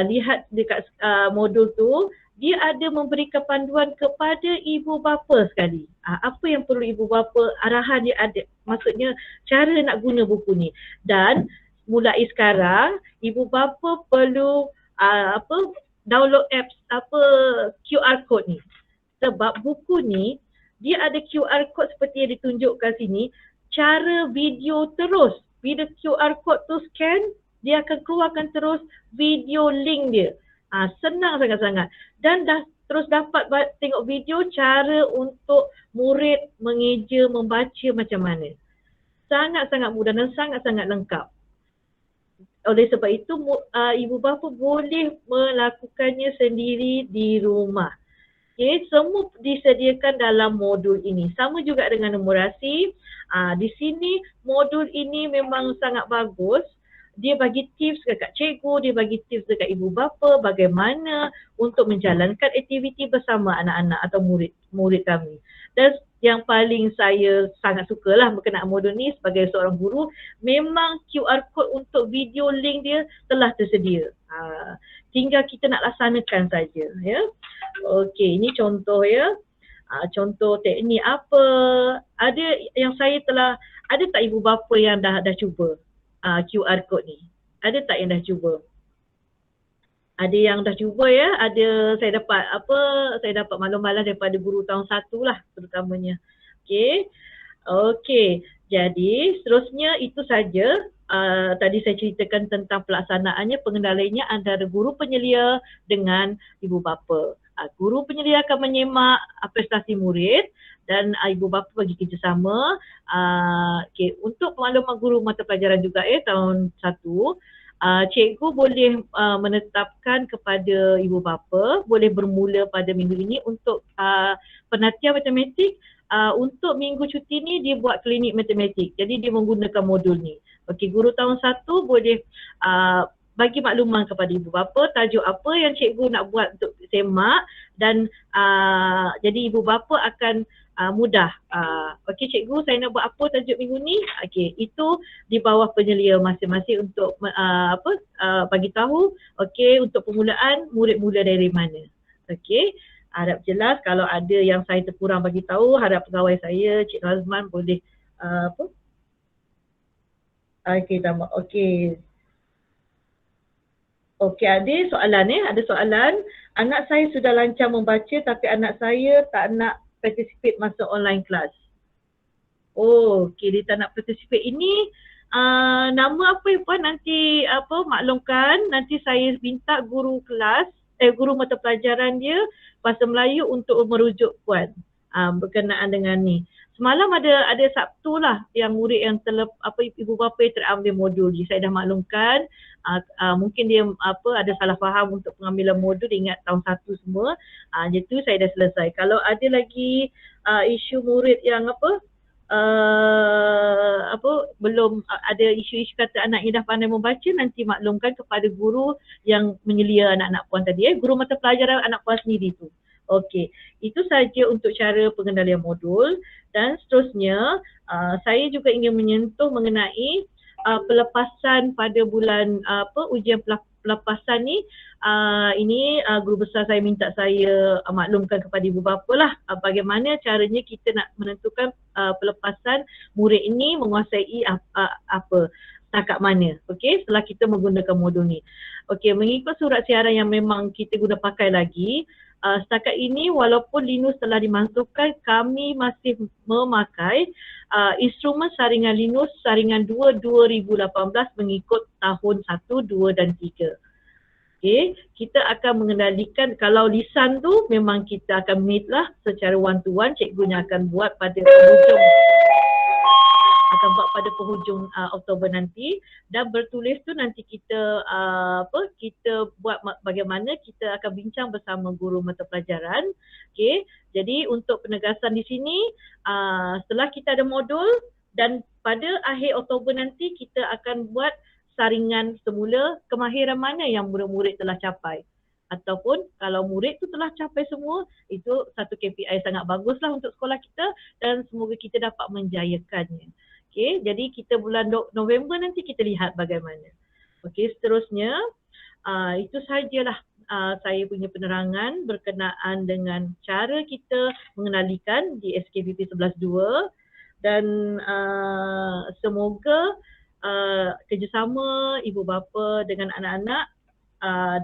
Lihat dekat modul tu, dia ada memberikan panduan kepada ibu bapa sekali. Apa yang perlu ibu bapa, arahan dia ada. Maksudnya cara nak guna buku ni. Dan mulai sekarang ibu bapa perlu download apps QR code ni. Sebab buku ni dia ada QR code seperti yang ditunjukkan sini. Cara video terus. Bila QR code tu scan, dia akan keluarkan terus video link dia. Senang sangat-sangat. Dan dah terus dapat tengok video cara untuk murid mengeja, membaca macam mana. Sangat-sangat mudah dan sangat-sangat lengkap. Oleh sebab itu ibu bapa boleh melakukannya sendiri di rumah. Okay, semua disediakan dalam modul ini. Sama juga dengan numerasi. Di sini modul ini memang sangat bagus. Dia bagi tips dekat cikgu, dia bagi tips dekat ibu bapa bagaimana untuk menjalankan aktiviti bersama anak-anak atau murid kami. Dan yang paling saya sangat sukalah berkenaan modul ni sebagai seorang guru, memang QR code untuk video link dia telah tersedia. Tinggal kita nak laksanakan saja ya. Okey, ini contoh ya. Contoh teknik apa? Ada yang saya telah, ada tak ibu bapa yang dah cuba QR code ni? Ada tak yang dah cuba? Ada yang dah cuba ya. Ada, saya dapat maklum-maklum daripada guru tahun 1 lah terutamanya. Okey. Jadi seterusnya itu saja. Tadi saya ceritakan tentang pelaksanaannya, pengendaliannya antara guru penyelia dengan ibu bapa. Guru penyelia akan menyemak prestasi murid dan ibu bapa bagi kerjasama. Untuk makluman guru mata pelajaran juga tahun 1, cikgu boleh menetapkan kepada ibu bapa, boleh bermula pada minggu ini untuk penatian matematik. Untuk minggu cuti ni dia buat klinik matematik. Jadi dia menggunakan modul ni. Okey, guru tahun 1 boleh bagi makluman kepada ibu bapa tajuk apa yang cikgu nak buat untuk semak dan jadi ibu bapa akan mudah. Okey cikgu, saya nak buat apa tajuk minggu ni? Okey, itu di bawah penyelia masing-masing untuk bagi tahu. Okey, untuk permulaan murid mula dari mana. Okey, harap jelas. Kalau ada yang saya terkurang bagi tahu, harap pegawai saya Cik Razman boleh okey, tambah. Okey. Okey, ada soalan ada soalan. Anak saya sudah lancar membaca tapi anak saya tak nak participate masa online class. Okey, dia tak nak participate. Ini nama apa ya puan? Nanti maklumkan, nanti saya minta guru kelas, guru mata pelajaran dia bahasa Melayu untuk merujuk puan berkenaan dengan ni. semalam ada Sabtu lah yang murid yang ibu bapa yang terambil modul. Jadi saya dah maklumkan mungkin dia ada salah faham untuk pengambilan modul, dia ingat tahun 1 semua. Jadi tu saya dah selesai. Kalau ada lagi isu murid yang belum ada isu-isu kata anaknya dah pandai membaca, nanti maklumkan kepada guru yang menyelia anak-anak puan tadi, guru mata pelajaran anak puan sendiri tu. Okey, itu saja untuk cara pengendalian modul. Dan seterusnya saya juga ingin menyentuh mengenai pelepasan pada bulan ujian pelepasan ni. Ini guru besar saya minta saya maklumkan kepada ibu bapa lah bagaimana caranya kita nak menentukan pelepasan murid ini menguasai setakat mana, okey, setelah kita menggunakan modul ni. Okey, mengikut surat siaran yang memang kita guna pakai lagi, setakat ini walaupun Linus telah dimasukkan, kami masih memakai instrumen saringan Linus saringan 2 2018 mengikut tahun 1, 2 dan 3. Okay, kita akan mengendalikan, kalau lisan tu memang kita akan meet lah secara one to one, cikgunya akan buat pada penghujung Oktober nanti, dan bertulis tu nanti kita kita buat bagaimana kita akan bincang bersama guru mata pelajaran. Okey, jadi untuk penegasan di sini setelah kita ada modul dan pada akhir Oktober nanti kita akan buat saringan semula kemahiran mana yang murid-murid telah capai. Ataupun kalau murid tu telah capai semua, itu satu KPI sangat baguslah untuk sekolah kita dan semoga kita dapat menjayakannya. Okey, jadi kita bulan November nanti kita lihat bagaimana. Okey, seterusnya itu sahajalah saya punya penerangan berkenaan dengan cara kita mengenalikan di SKBP 11.2 dan semoga kerjasama ibu bapa dengan anak-anak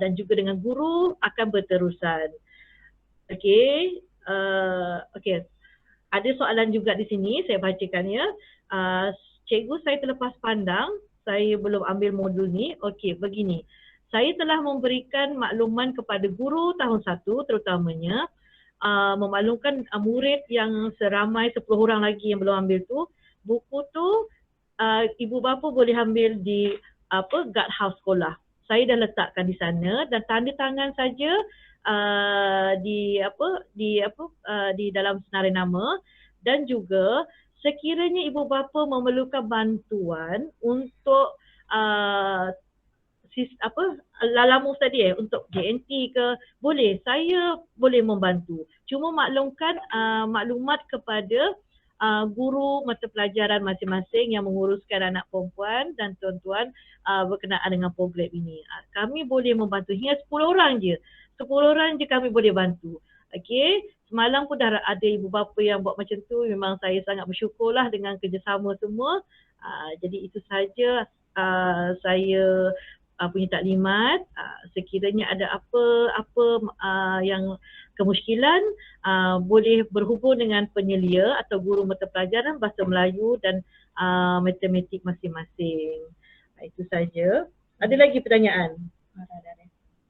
dan juga dengan guru akan berterusan. Okey, okey. Ada soalan juga di sini, saya bacakan ya. Cikgu, saya terlepas pandang, saya belum ambil modul ni. Okey, begini. Saya telah memberikan makluman kepada guru tahun 1 terutamanya, memaklumkan murid yang seramai 10 orang lagi yang belum ambil tu. Buku tu ibu bapa boleh ambil di guard house sekolah. Saya dah letakkan di sana dan tanda tangan saja di dalam senarai nama. Dan juga sekiranya ibu bapa memerlukan bantuan untuk Lalamus tadi untuk JNT ke, boleh, saya boleh membantu. Cuma maklumkan maklumat kepada guru mata pelajaran masing-masing yang menguruskan anak perempuan dan tuan-tuan berkenaan dengan program ini. Kami boleh membantu hingga 10 orang je. 10 orang je kami boleh bantu. Okey, semalam pun dah ada ibu bapa yang buat macam tu. Memang saya sangat bersyukurlah dengan kerjasama semua. Jadi itu saja saya punya taklimat. Sekiranya ada apa yang kemusykilan, boleh berhubung dengan penyelia atau guru mata pelajaran bahasa Melayu dan matematik masing-masing. Itu saja. Ada lagi pertanyaan?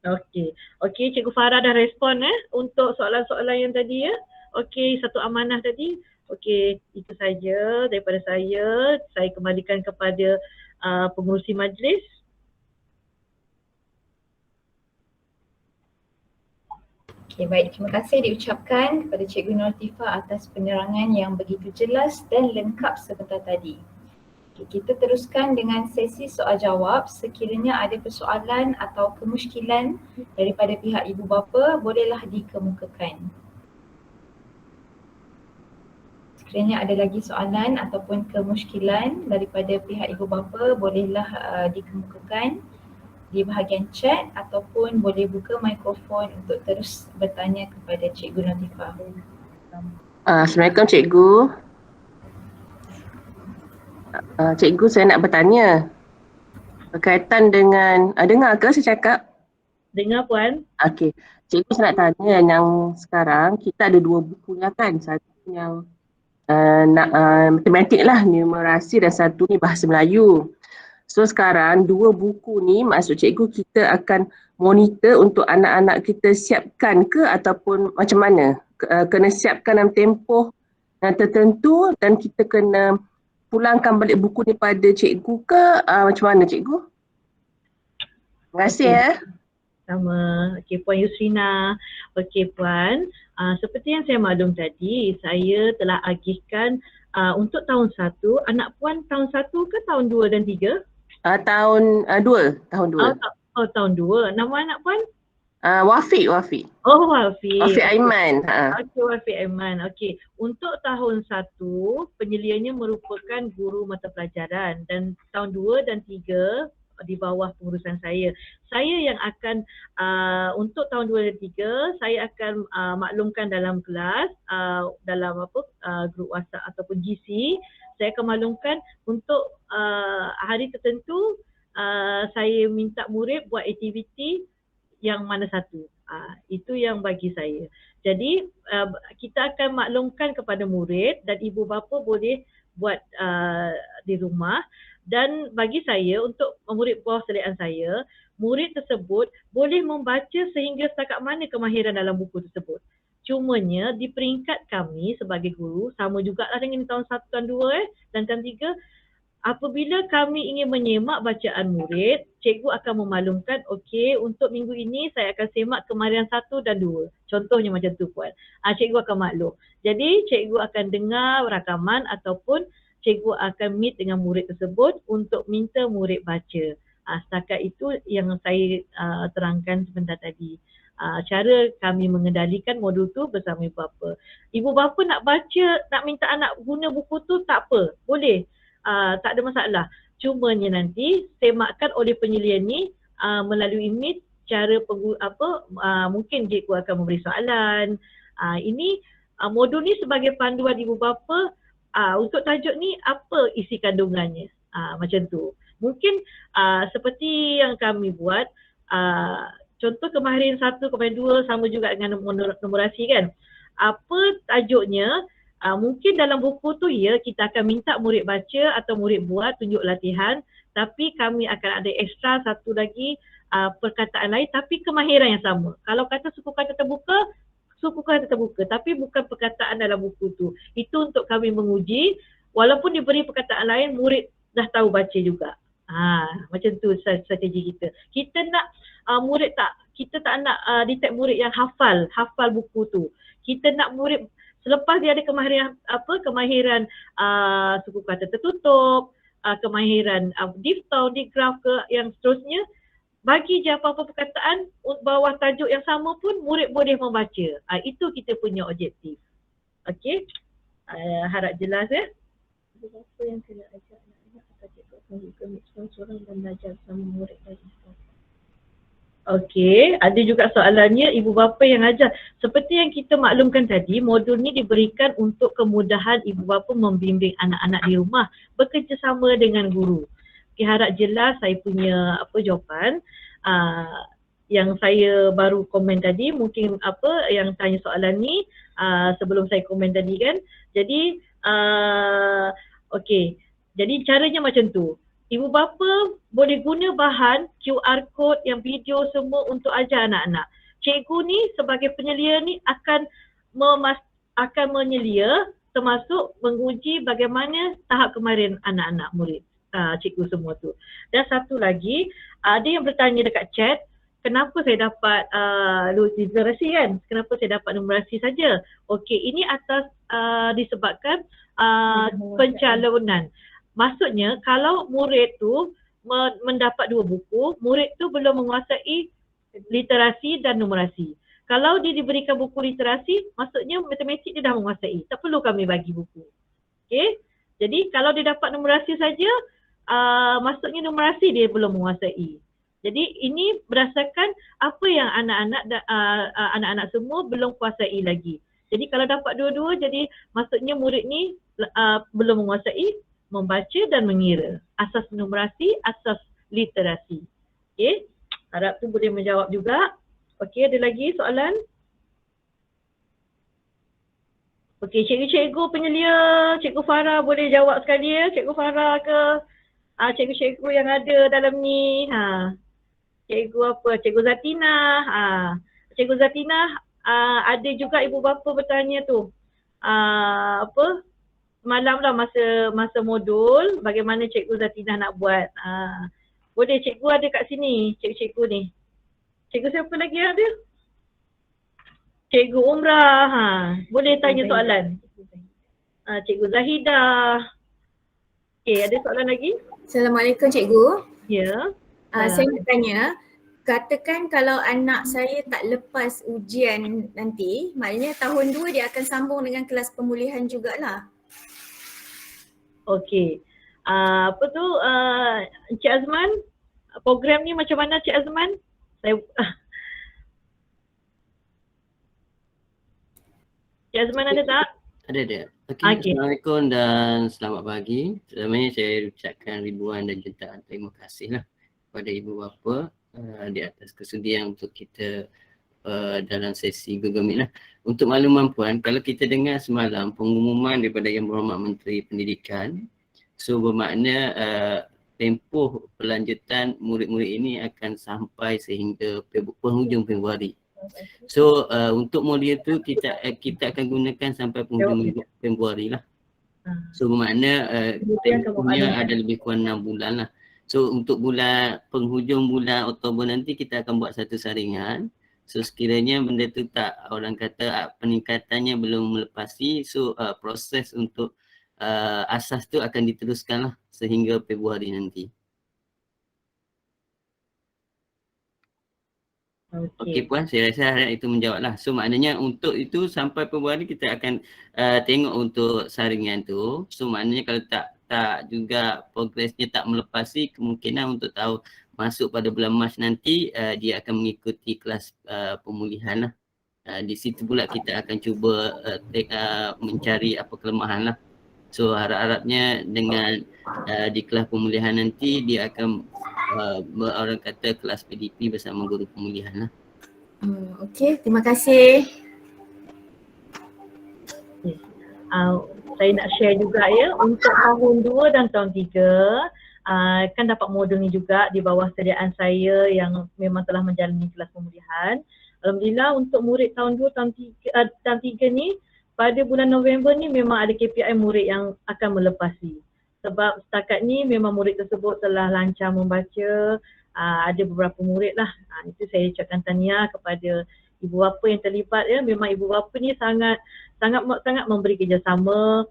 Okey. Okey, Cikgu Farah dah respon untuk soalan-soalan yang tadi ya. Okey, satu amanah tadi. Okey, itu saja daripada saya. Saya kembalikan kepada pengurusi majlis.
Okay, baik. Terima kasih diucapkan kepada Cikgu Nortifa atas penerangan yang begitu jelas dan lengkap sebentar tadi. Okay, kita teruskan dengan sesi soal jawab. Sekiranya ada persoalan atau kemusykilan daripada pihak ibu bapa, bolehlah dikemukakan. Sekiranya ada lagi soalan ataupun kemusykilan daripada pihak ibu bapa, bolehlah dikemukakan di bahagian chat ataupun boleh buka mikrofon untuk terus bertanya kepada Cikgu Nortifa.
Assalamualaikum Cikgu. Cikgu, saya nak bertanya berkaitan dengan, dengar ke saya cakap?
Dengar Puan.
Okey, Cikgu saya nak tanya yang sekarang kita ada 2 buku ya kan? Satu yang matematik lah, numerasi, dan satu ni bahasa Melayu. So sekarang 2 buku ni maksud cikgu kita akan monitor untuk anak-anak kita siapkan ke ataupun macam mana? Kena siapkan dalam tempoh tertentu dan kita kena pulangkan balik buku ni pada cikgu ke macam mana cikgu? Terima kasih
Okey.
ya.
Sama. Okey, Puan Yusrina. Okey Puan, seperti yang saya maklum tadi, saya telah agihkan untuk tahun 1, anak Puan tahun 1 ke tahun 2 dan 3?
Tahun 2, tahun 2.
Tahun 2. Nama anak Puan?
Wafiq.
Oh, Wafiq.
Wafiq Aiman.
Okey, Wafiq Aiman. Okey, untuk tahun 1, penyelianya merupakan guru mata pelajaran dan tahun 2 dan 3 di bawah pengurusan saya. Saya yang akan untuk tahun 2 dan 3 saya akan maklumkan dalam kelas dalam grup WhatsApp ataupun GC. Saya akan maklumkan untuk hari tertentu saya minta murid buat aktiviti yang mana satu. Itu yang bagi saya. Jadi kita akan maklumkan kepada murid dan ibu bapa boleh buat di rumah. Dan bagi saya, untuk murid bawah selian saya, murid tersebut boleh membaca sehingga setakat mana kemahiran dalam buku tersebut. Cumanya di peringkat kami sebagai guru, sama jugalah dengan tahun 1 dan 2 dan tahun 3, apabila kami ingin menyemak bacaan murid, cikgu akan memaklumkan, okey, untuk minggu ini saya akan semak kemahiran 1 dan 2. Contohnya macam tu Puan. Cikgu akan maklum. Jadi cikgu akan dengar rakaman ataupun cikgu akan meet dengan murid tersebut untuk minta murid baca. Setakat itu yang saya terangkan sebentar tadi. Cara kami mengendalikan modul tu bersama ibu bapa. Ibu bapa nak baca, nak minta anak guna buku tu tak apa, boleh. Tak ada masalah. Cumanya nanti semakkan oleh penyelia ni melalui meet cara mungkin cikgu akan memberi soalan. Ini modul ni sebagai panduan ibu bapa. Untuk tajuk ni apa isi kandungannya, macam tu. Mungkin seperti yang kami buat, contoh kemahiran 1, kemahiran 2 sama juga dengan numerasi kan. Apa tajuknya, mungkin dalam buku tu ya kita akan minta murid baca atau murid buat tunjuk latihan, tapi kami akan ada ekstra satu lagi perkataan lain tapi kemahiran yang sama. Kalau kata suku kata terbuka, suku kata terbuka, tapi bukan perkataan dalam buku tu. Itu untuk kami menguji, walaupun diberi perkataan lain, murid dah tahu baca juga. Macam tu strategi kita. Kita nak kita tak nak detect murid yang hafal buku tu. Kita nak murid selepas dia ada kemahiran suku kata tertutup, kemahiran diphthong, digraph ke yang seterusnya, bagi je apa-apa perkataan bawah tajuk yang sama pun murid boleh membaca. Itu kita punya objektif. Okey. Harap jelas ya. Apa yang kena ajak anak-anak atau cikgu membuka mikron seorang dan belajar sama murid lagi. Okey, ada juga soalannya ibu bapa yang ajar. Seperti yang kita maklumkan tadi, modul ni diberikan untuk kemudahan ibu bapa membimbing anak-anak di rumah bekerjasama dengan guru. Okay, harap jelas saya punya jawapan. Yang saya baru komen tadi, mungkin yang tanya soalan ni sebelum saya komen tadi kan. Jadi okey. Jadi caranya macam tu. Ibu bapa boleh guna bahan QR code yang video semua untuk ajar anak-anak. Cikgu ni sebagai penyelia ni akan menyelia termasuk menguji bagaimana tahap kemahiran anak-anak murid. Cikgu semua tu. Dan satu lagi, ada yang bertanya dekat chat, kenapa saya dapat numerasi kan? Kenapa saya dapat numerasi saja? Okey, ini atas disebabkan pencalonan. Maksudnya kalau murid tu mendapat 2 buku, murid tu belum menguasai literasi dan numerasi. Kalau dia diberikan buku literasi, maksudnya matematik dia dah menguasai. Tak perlu kami bagi buku. Okey? Jadi kalau dia dapat numerasi saja, maksudnya numerasi dia belum menguasai. Jadi ini berdasarkan apa yang anak-anak semua belum kuasai lagi. Jadi kalau dapat dua-dua, jadi maksudnya murid ni belum menguasai membaca dan mengira. Asas numerasi, asas literasi. Okey, harap tu boleh menjawab juga. Okey, ada lagi soalan? Okey, cikgu-cikgu penyelia, Cikgu Farah boleh jawab sekali ya, Cikgu Farah ke cikgu-cikgu yang ada dalam ni. Cikgu apa? Cikgu Zatina. Cikgu Zatina, ada juga ibu bapa bertanya tu. semalam lah masa modul bagaimana Cikgu Zatinah nak buat. Boleh Cikgu ada kat sini, cikgu ni. Cikgu siapa lagi yang ada? Cikgu Umrah. Boleh tanya soalan. Cikgu Zahidah. Okey, ada soalan lagi?
Assalamualaikum Cikgu.
Ya.
Saya nak tanya, katakan kalau anak saya tak lepas ujian nanti, maknanya tahun 2 dia akan sambung dengan kelas pemulihan jugalah.
Okey. Encik Azman, program ni macam mana Encik Azman? Encik Azman ada tak?
Ada. Okey. Assalamualaikum dan selamat pagi. Pertamanya saya ucapkan ribuan dan jutaan terima kasih lah kepada ibu bapa di atas kesudian untuk kita dalam sesi Google Meet lah. Untuk makluman puan, kalau kita dengar semalam pengumuman daripada Yang Berhormat Menteri Pendidikan, so bermakna tempoh pelanjutan murid-murid ini akan sampai sehingga penghujung Februari. So untuk modul tu kita akan gunakan sampai penghujung Februari lah. So bermakna tempohnya ada lebih kurang 6 bulan lah. So untuk penghujung bulan Oktober nanti kita akan buat satu saringan. So sekiranya benda tu tak, orang kata peningkatannya belum melepasi, so proses untuk asas tu akan diteruskan lah sehingga Februari nanti. Okey puan, saya rasa harap itu menjawab lah. So maknanya untuk itu sampai Februari kita akan tengok untuk saringan tu. So maknanya kalau tak juga progresnya tak melepasi, kemungkinan untuk tahu masuk pada bulan Mac nanti dia akan mengikuti kelas pemulihan lah. Di situ pula kita akan cuba mencari apa kelemahan lah. So harap-harapnya dengan di kelas pemulihan nanti dia akan orang kata kelas PDP bersama guru pemulihan lah.
Okey, terima kasih.
Saya nak share juga ya, untuk tahun 2 dan tahun 3 kan dapat modul ni juga di bawah sediaan saya yang memang telah menjalani kelas pemulihan. Alhamdulillah untuk murid tahun 2 dan 3 ni pada bulan November ni memang ada KPI murid yang akan melepasi. Sebab setakat ni memang murid tersebut telah lancar membaca, ada beberapa murid lah. Itu saya ucapkan tahniah kepada ibu bapa yang terlibat ya. Memang ibu bapa ni sangat memberi kerjasama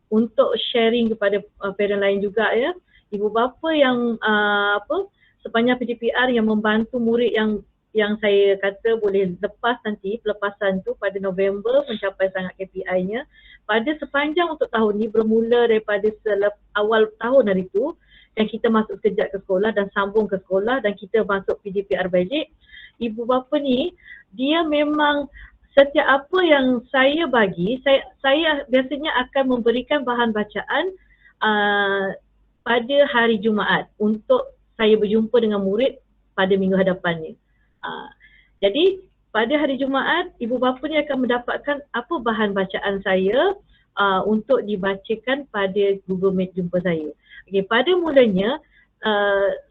untuk sharing kepada parent lain juga ya. Ibu bapa yang sepanjang PDPR yang membantu murid yang saya kata boleh lepas nanti, pelepasan tu pada November mencapai sangat KPI-nya. Pada sepanjang untuk tahun ni bermula daripada awal tahun hari tu yang kita masuk sekejap ke sekolah dan sambung ke sekolah dan kita masuk PDPR basic, ibu bapa ni dia memang setiap apa yang saya bagi, saya biasanya akan memberikan bahan bacaan pada hari Jumaat untuk saya berjumpa dengan murid pada minggu hadapannya. Jadi pada hari Jumaat ibu bapa ni akan mendapatkan apa bahan bacaan saya untuk dibacakan pada Google Meet jumpa saya. Okay, pada mulanya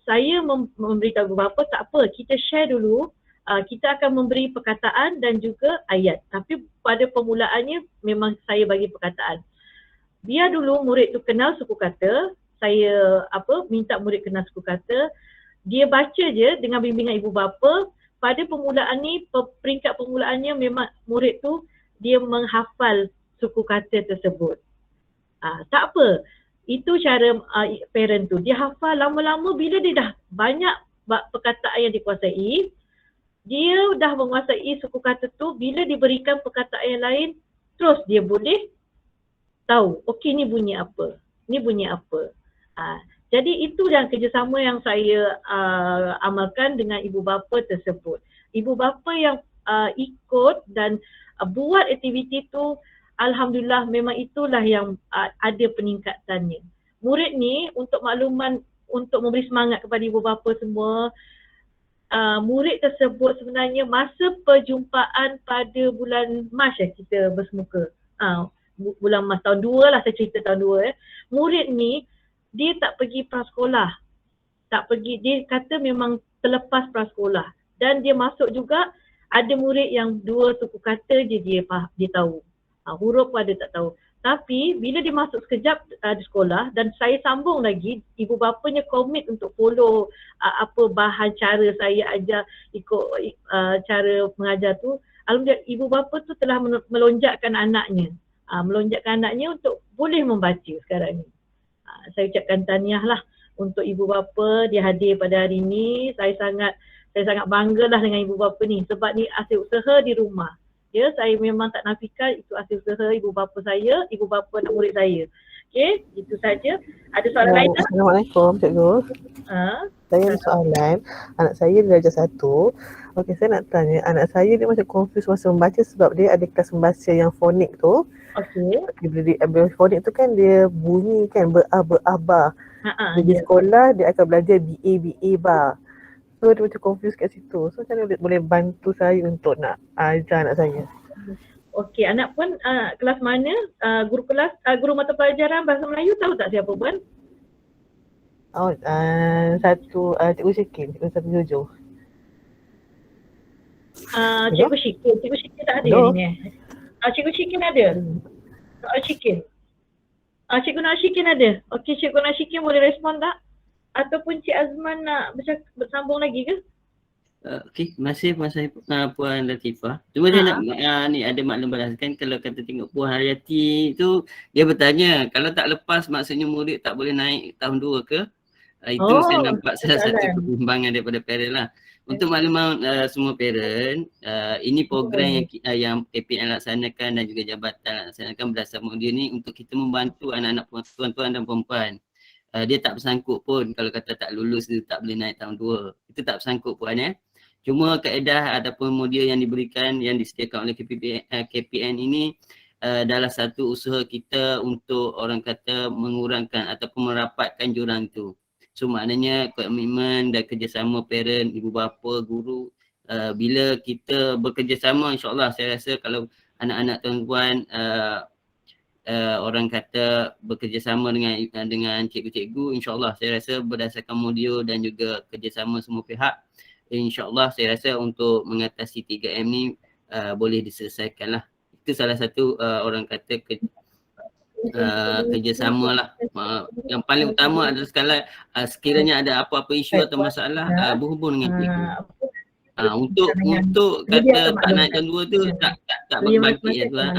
saya memberitahu ibu bapa tak apa, kita share dulu. Kita akan memberi perkataan dan juga ayat. Tapi pada permulaannya memang saya bagi perkataan. Biar dulu murid tu kenal suku kata. Saya minta murid kenal suku kata. Dia baca je dengan bimbingan ibu bapa. Pada permulaan ni, peringkat permulaannya memang murid tu dia menghafal suku kata tersebut. Tak apa. Itu cara parent tu. Dia hafal lama-lama bila dia dah banyak perkataan yang dikuasai, dia dah menguasai suku kata tu, bila diberikan perkataan yang lain, terus dia boleh tahu, okey ni bunyi apa, ni bunyi apa. Jadi itu yang kerjasama yang saya amalkan dengan ibu bapa tersebut. Ibu bapa yang ikut dan buat aktiviti tu, alhamdulillah memang itulah yang ada peningkatannya. Murid ni untuk makluman, untuk memberi semangat kepada ibu bapa semua, murid tersebut sebenarnya masa perjumpaan pada bulan Mac kita bersemuka. Bulan Mac tahun 2 lah, saya cerita tahun 2 murid ni dia tak pergi prasekolah. Tak pergi, dia kata memang terlepas prasekolah. Dan dia masuk juga ada murid yang 2 suku kata je dia tahu. Huruf pun ada tak tahu. Tapi bila dia masuk sekejap di sekolah dan saya sambung lagi, ibu bapanya komit untuk follow apa bahan cara saya ajar, ikut cara mengajar tu. Alhamdulillah ibu bapa tu telah melonjakkan anaknya. Melonjakkan anaknya untuk boleh membaca sekarang ni. Saya ucapkan tahniah lah untuk ibu bapa dia hadir pada hari ni. Saya sangat banggalah dengan ibu bapa ni sebab ni hasil usaha di rumah. Ya, saya memang tak nafikan itu hasil usaha ibu bapa saya, ibu bapa anak murid saya. Okey, itu saja. Ada soalan lain tak?
Assalamualaikum cikgu. Saya ada soalan. Anak saya darjah 1. Okey, saya nak tanya, anak saya dia macam confused masa membaca sebab dia ada kelas membaca yang fonik tu.
Okey.
Bila fonik tu kan dia bunyi kan ber-a-ba. Di sekolah dia akan belajar B-A bar. So dia macam confused kat situ. So macam mana boleh bantu saya untuk nak ajar anak saya?
Okey, anak pun kelas mana? Guru mata pelajaran Bahasa Melayu tahu tak siapa pun?
Cikgu Syekil, Cikgu Jojo.
Cikgu Syekil tak ada hari ni. Cikgu Syekil ada? Syekil. Cikgu Nak Syekil ada? Okey, Cikgu Nak Syekil boleh respon tak? Ataupun Cik Azman nak bersambung lagi ke?
Okey, masih Puan Latifah. Cuma saya nak ni ada maklum balaskan kalau kata tengok Puan Haryati tu dia bertanya kalau tak lepas maksudnya murid tak boleh naik tahun 2 ke? Itu saya nampak salah satu pertimbangan daripada parent lah. Untuk makluman semua parent, ini program yang KPN laksanakan dan juga jabatan laksanakan berdasar modul ni untuk kita membantu anak-anak tuan-tuan dan perempuan. Dia tak bersangkut pun kalau kata tak lulus dia tak boleh naik tahun 2. Itu tak bersangkut Puan ya. Cuma kaedah ataupun modul yang diberikan yang disediakan oleh KPN ini adalah satu usaha kita untuk orang kata mengurangkan ataupun merapatkan jurang tu. So maknanya komitmen dan kerjasama parent, ibu bapa, guru bila kita bekerjasama insya-Allah saya rasa kalau anak-anak tuan-tuan orang kata bekerjasama dengan cikgu-cikgu, insya-Allah saya rasa berdasarkan modul dan juga kerjasama semua pihak, insya-Allah saya rasa untuk mengatasi 3M ni boleh diselesaikan lah. Itu salah satu orang kata kerjasama lah. Yang paling utama adalah sekiranya ada apa-apa isu atau masalah berhubung dengan cikgu. Untuk kata tak naik tahun 2 tu tak berbangkit ya tuan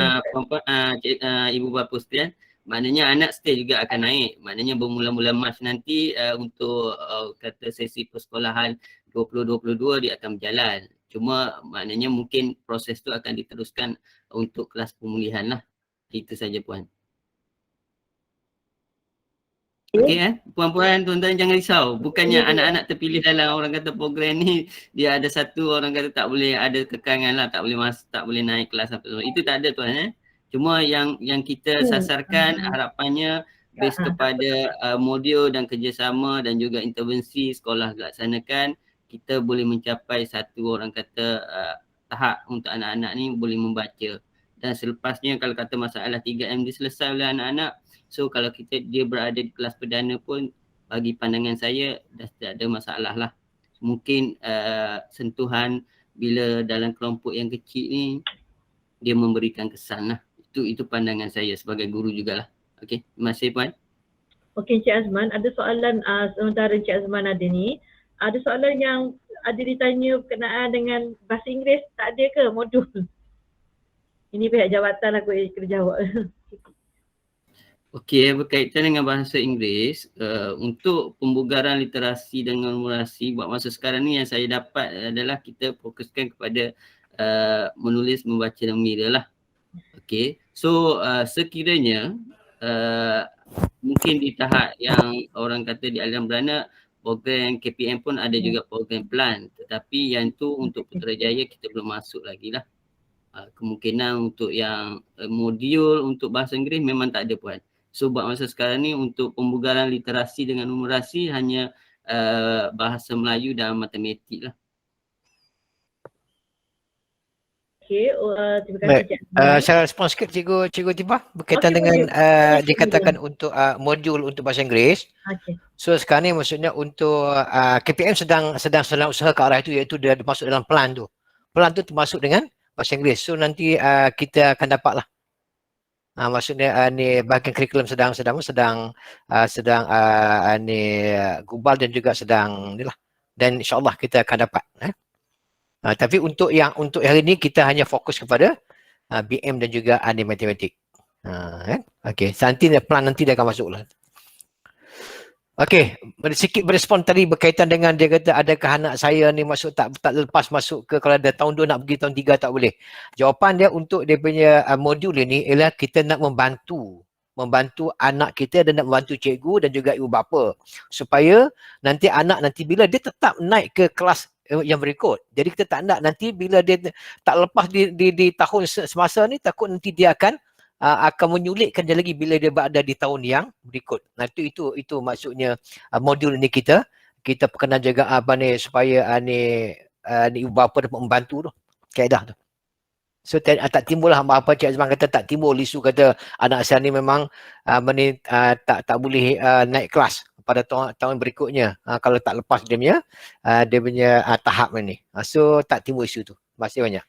ibu bapa sekalian, maknanya anak still juga akan naik. Maknanya bermula-mula Mac nanti untuk kata sesi persekolahan 2022 dia akan berjalan. Cuma maknanya mungkin proses tu akan diteruskan untuk kelas pemulihan lah. Itu saja Puan. Okey puan-puan, tuan-tuan jangan risau. Bukannya anak-anak terpilih dalam orang kata program ni dia ada satu orang kata tak boleh ada kekangan lah, tak boleh naik kelas apa semua. Itu tak ada tuan Cuma yang kita sasarkan harapannya base kepada modul dan kerjasama dan juga intervensi sekolah laksanakan, kita boleh mencapai satu orang kata tahap untuk anak-anak ni boleh membaca. Dan selepasnya kalau kata masalah 3M diselesai oleh anak-anak, so kalau dia berada di kelas perdana pun bagi pandangan saya dah tak ada masalah lah. Mungkin sentuhan bila dalam kelompok yang kecil ni dia memberikan kesan lah. Itu pandangan saya sebagai guru jugalah. Okey, terima kasih Puan.
Okey Encik Azman, ada soalan sementara Encik Azman ada ni. Ada soalan yang ada ditanya berkenaan dengan bahasa Inggeris, tak ada ke modul? Ini pihak jawatan aku kena jawab.
Okey, berkaitan dengan bahasa Inggeris, untuk pembugaran literasi dan numerasi buat masa sekarang ni yang saya dapat adalah kita fokuskan kepada menulis, membaca dan mengira lah. Okey, so sekiranya mungkin di tahap yang orang kata di aliran beranak, program KPM pun ada juga program plan, tetapi yang tu untuk Putrajaya kita belum masuk lagi lah. Kemungkinan untuk yang modul untuk bahasa Inggeris memang tak ada Puan. So buat masa sekarang ni untuk pembugaran literasi dengan numerasi hanya bahasa Melayu dan matematik lah.
Okey, terima kasih Cik Azman.
Saya respon sikit Cikgu Tifah berkaitan dengan dikatakan untuk modul untuk bahasa Inggeris.
Okay.
So sekarang ni maksudnya untuk KPM sedang usaha ke arah itu, iaitu dia masuk dalam plan tu. Plan tu termasuk dengan bahasa Inggeris. So nanti kita akan dapat lah Maksudnya ni bahagian kurikulum sedang ni gubal dan juga sedang ni lah. Dan insya-Allah kita akan dapat. Tapi untuk hari ini kita hanya fokus kepada BM dan juga ni matematik. Okey, plan nanti dia akan masuk lah. Okey, sedikit berespon tadi berkaitan dengan dia kata adakah anak saya ni masuk tak lepas masuk ke kalau ada tahun 2 nak pergi tahun 3 tak boleh. Jawapan dia untuk dia punya modul ini ialah kita nak membantu anak kita dan nak membantu cikgu dan juga ibu bapa supaya nanti anak bila dia tetap naik ke kelas yang berikut. Jadi kita tak nak nanti bila dia tak lepas di tahun semasa ni takut nanti dia akan menyulitkan dia lagi bila dia berada di tahun yang berikut. Nah itu maksudnya modul ini kita perkenan jaga supaya ibu bapa dapat membantu tu kaedah tu. So tak timbul lah apa Cik Azman kata, tak timbul isu kata anak saya ni memang tak boleh naik kelas pada tahun berikutnya kalau tak lepas dia punya tahap ni. So tak timbul isu tu. Terima kasih banyak.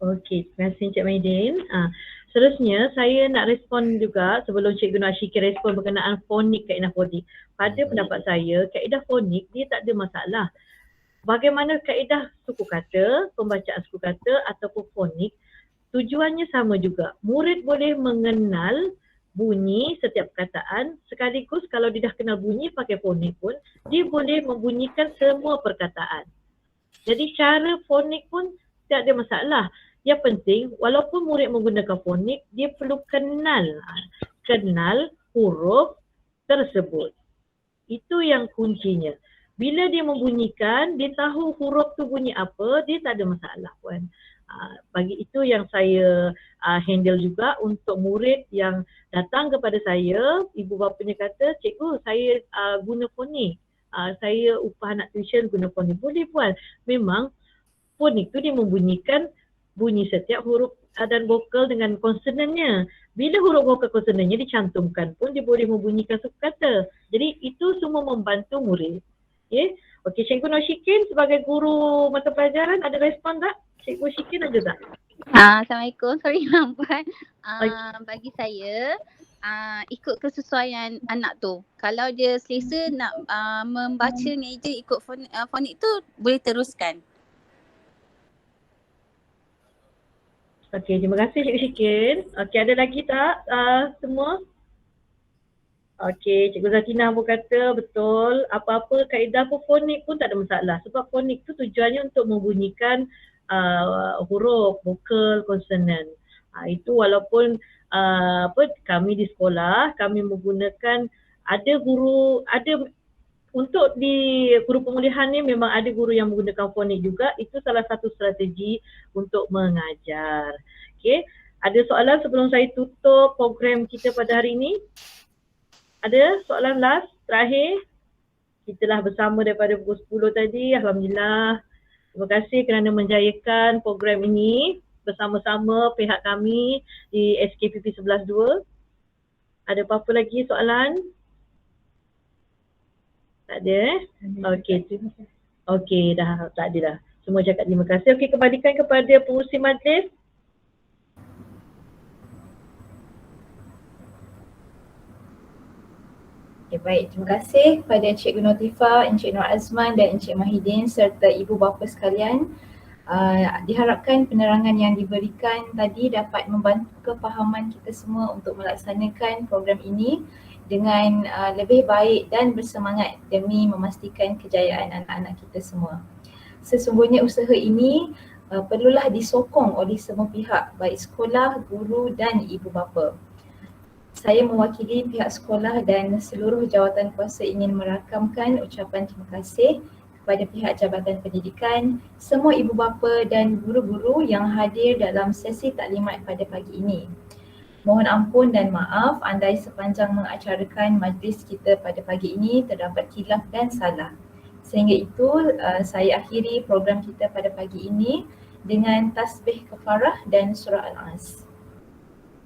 Okey, terima kasih Encik Maidin. Seterusnya saya nak respon juga sebelum Cikgu Nur Ashiki respon berkenaan fonik, kaedah fonik. Pada pendapat saya, kaedah fonik dia tak ada masalah. Bagaimana kaedah suku kata, pembacaan suku kata ataupun fonik, tujuannya sama juga. Murid boleh mengenal bunyi setiap perkataan sekaligus kalau dia dah kenal bunyi pakai fonik pun, dia boleh membunyikan semua perkataan. Jadi cara fonik pun tak ada masalah. Yang penting walaupun murid menggunakan fonik, dia perlu kenal huruf tersebut. Itu yang kuncinya. Bila dia membunyikan, dia tahu huruf tu bunyi apa, dia tak ada masalah puan. Bagi itu yang saya handle juga untuk murid yang datang kepada saya, ibu bapanya kata, cikgu saya guna fonik. Saya upah anak tuition guna fonik. Boleh puan. Memang fonik tu dia membunyikan bunyi setiap huruf dan vokal dengan konsonannya. Bila huruf vokal konsonannya dicantumkan pun dia boleh membunyikan suku kata. Jadi itu semua membantu murid. Okay. Okey, Cikgu Nur Syikin sebagai guru mata pelajaran ada respon tak? Cikgu Syikin ada tak?
Assalamualaikum, sorry lambat. Bagi saya ikut kesesuaian anak tu. Kalau dia selesa nak membaca ni je ikut fonik tu boleh teruskan.
Okey, terima kasih Cikgu Syikin. Okey, ada lagi tak semua? Okey, Cikgu Zakinah pun kata betul, apa-apa kaedah pun fonik pun tak ada masalah. Sebab fonik tu tujuannya untuk membunyikan huruf, vokal, konsonan. Itu walaupun kami di sekolah, kami menggunakan untuk di guru pemulihan ni memang ada guru yang menggunakan fonik juga. Itu salah satu strategi untuk mengajar. Okey, ada soalan sebelum saya tutup program kita pada hari ini? Ada soalan last, terakhir? Kita lah bersama daripada pukul 10 tadi. Alhamdulillah. Terima kasih kerana menjayakan program ini bersama-sama pihak kami di SKPP 11-2. Ada apa-apa lagi soalan? Tak ada Okey, dah tak ada dah. Semua cakap terima kasih. Okey, kembalikan kepada pengurusi majlis.
Okay, baik, terima kasih kepada Encik Notifa, Encik Nur Azman dan Encik Mahidin serta ibu bapa sekalian. Diharapkan penerangan yang diberikan tadi dapat membantu kefahaman kita semua untuk melaksanakan program ini dengan lebih baik dan bersemangat demi memastikan kejayaan anak-anak kita semua. Sesungguhnya usaha ini perlulah disokong oleh semua pihak, baik sekolah, guru dan ibu bapa. Saya mewakili pihak sekolah dan seluruh jawatan kuasa ingin merakamkan ucapan terima kasih kepada pihak Jabatan Pendidikan, semua ibu bapa dan guru-guru yang hadir dalam sesi taklimat pada pagi ini. Mohon ampun dan maaf andai sepanjang mengacarakan majlis kita pada pagi ini terdapat khilaf dan salah. Sehingga itu saya akhiri program kita pada pagi ini dengan tasbih kafarah dan surah Al-As.